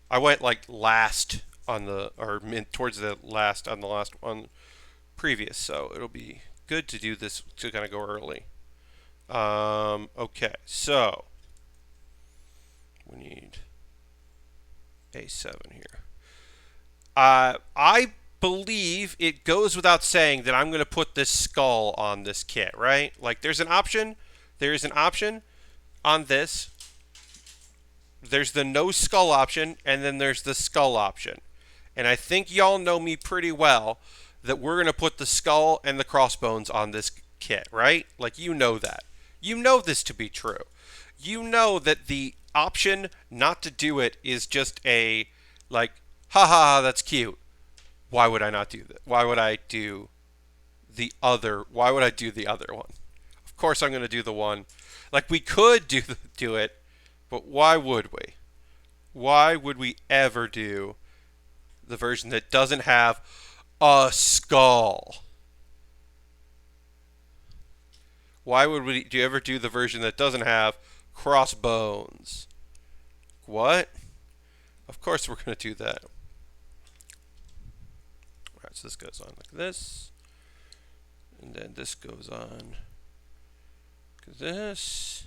I went like last on the, or towards the last on the last one previous, so it'll be good to do this to kind of go early. Okay, so we need A7 here. I believe it goes without saying that I'm going to put this skull on this kit, right? Like there's an option on this. There's the no skull option, and then there's the skull option. And I think y'all know me pretty well that we're going to put the skull and the crossbones on this kit, right? Like you know that. You know this to be true. You know that the option not to do it is just a like, haha, that's cute. Why would I not do that? Why would I do the other one? Of course I'm going to do the one. Like we could do it, but why would we? Why would we ever do the version that doesn't have a skull? Why would we do you ever do the version that doesn't have crossbones? What? Of course we're going to do that. Alright, so this goes on like this. And then this goes on like this.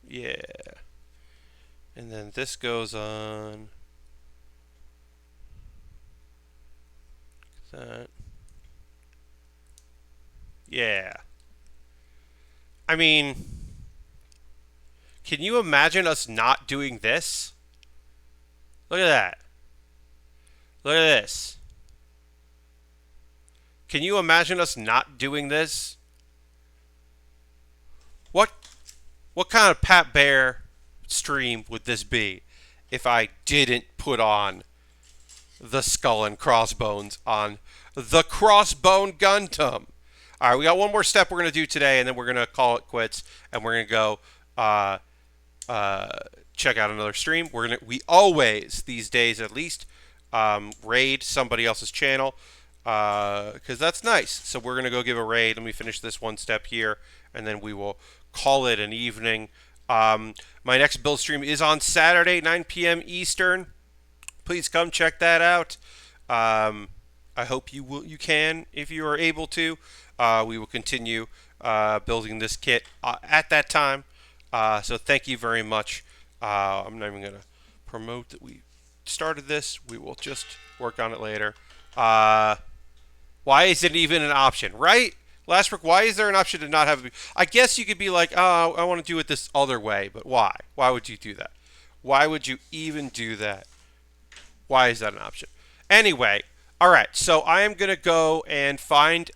Yeah. And then this goes on like that. Yeah. I mean, can you imagine us not doing this? Look at that. Look at this. Can you imagine us not doing this? What kind of Pat Baer stream would this be if I didn't put on the skull and crossbones on the Crossbone Gundam? All right, we got one more step we're going to do today, and then we're going to call it quits, and we're going to go check out another stream. We always, these days at least, raid somebody else's channel. because that's nice. So we're gonna go give a raid. Let me finish this one step here, and then we will call it an evening. My next build stream is on Saturday, 9 p.m. Eastern. Please come check that out. I hope you can if you are able to. We will continue building this kit at that time. So thank you very much. I'm not even gonna promote that we started this. We will just work on it later. Why is it even an option, right? Lastbrook, why is there an option to not have it? I guess you could be like, oh, I want to do it this other way, but why? Why would you do that? Why would you even do that? Why is that an option? Anyway, all right. So I am gonna go and find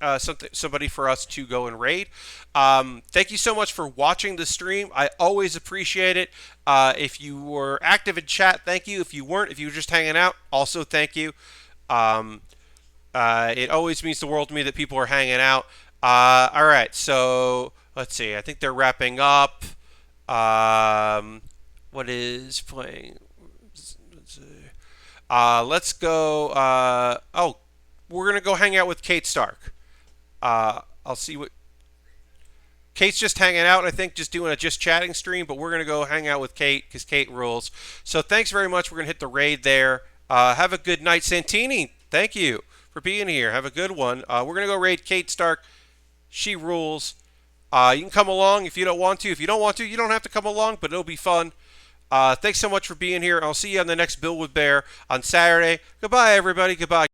somebody for us to go and raid. Thank you so much for watching the stream. I always appreciate it. If you were active in chat, thank you. If you weren't, if you were just hanging out, also thank you. It always means the world to me that people are hanging out. All right. So let's see. I think they're wrapping up. What is playing? Let's go. Oh, we're gonna go hang out with Kate Stark. I'll see what Kate's just hanging out. I think just doing a just chatting stream, but we're gonna go hang out with Kate because Kate rules. So thanks very much. We're gonna hit the raid there. Have a good night, Santini. Thank you for being here. Have a good one. We're gonna go raid Kate Stark. She rules. You can come along if you don't want to. If you don't want to, you don't have to come along, but it'll be fun. Thanks so much for being here. I'll see you on the next Build with Baer on Saturday. Goodbye, everybody. Goodbye.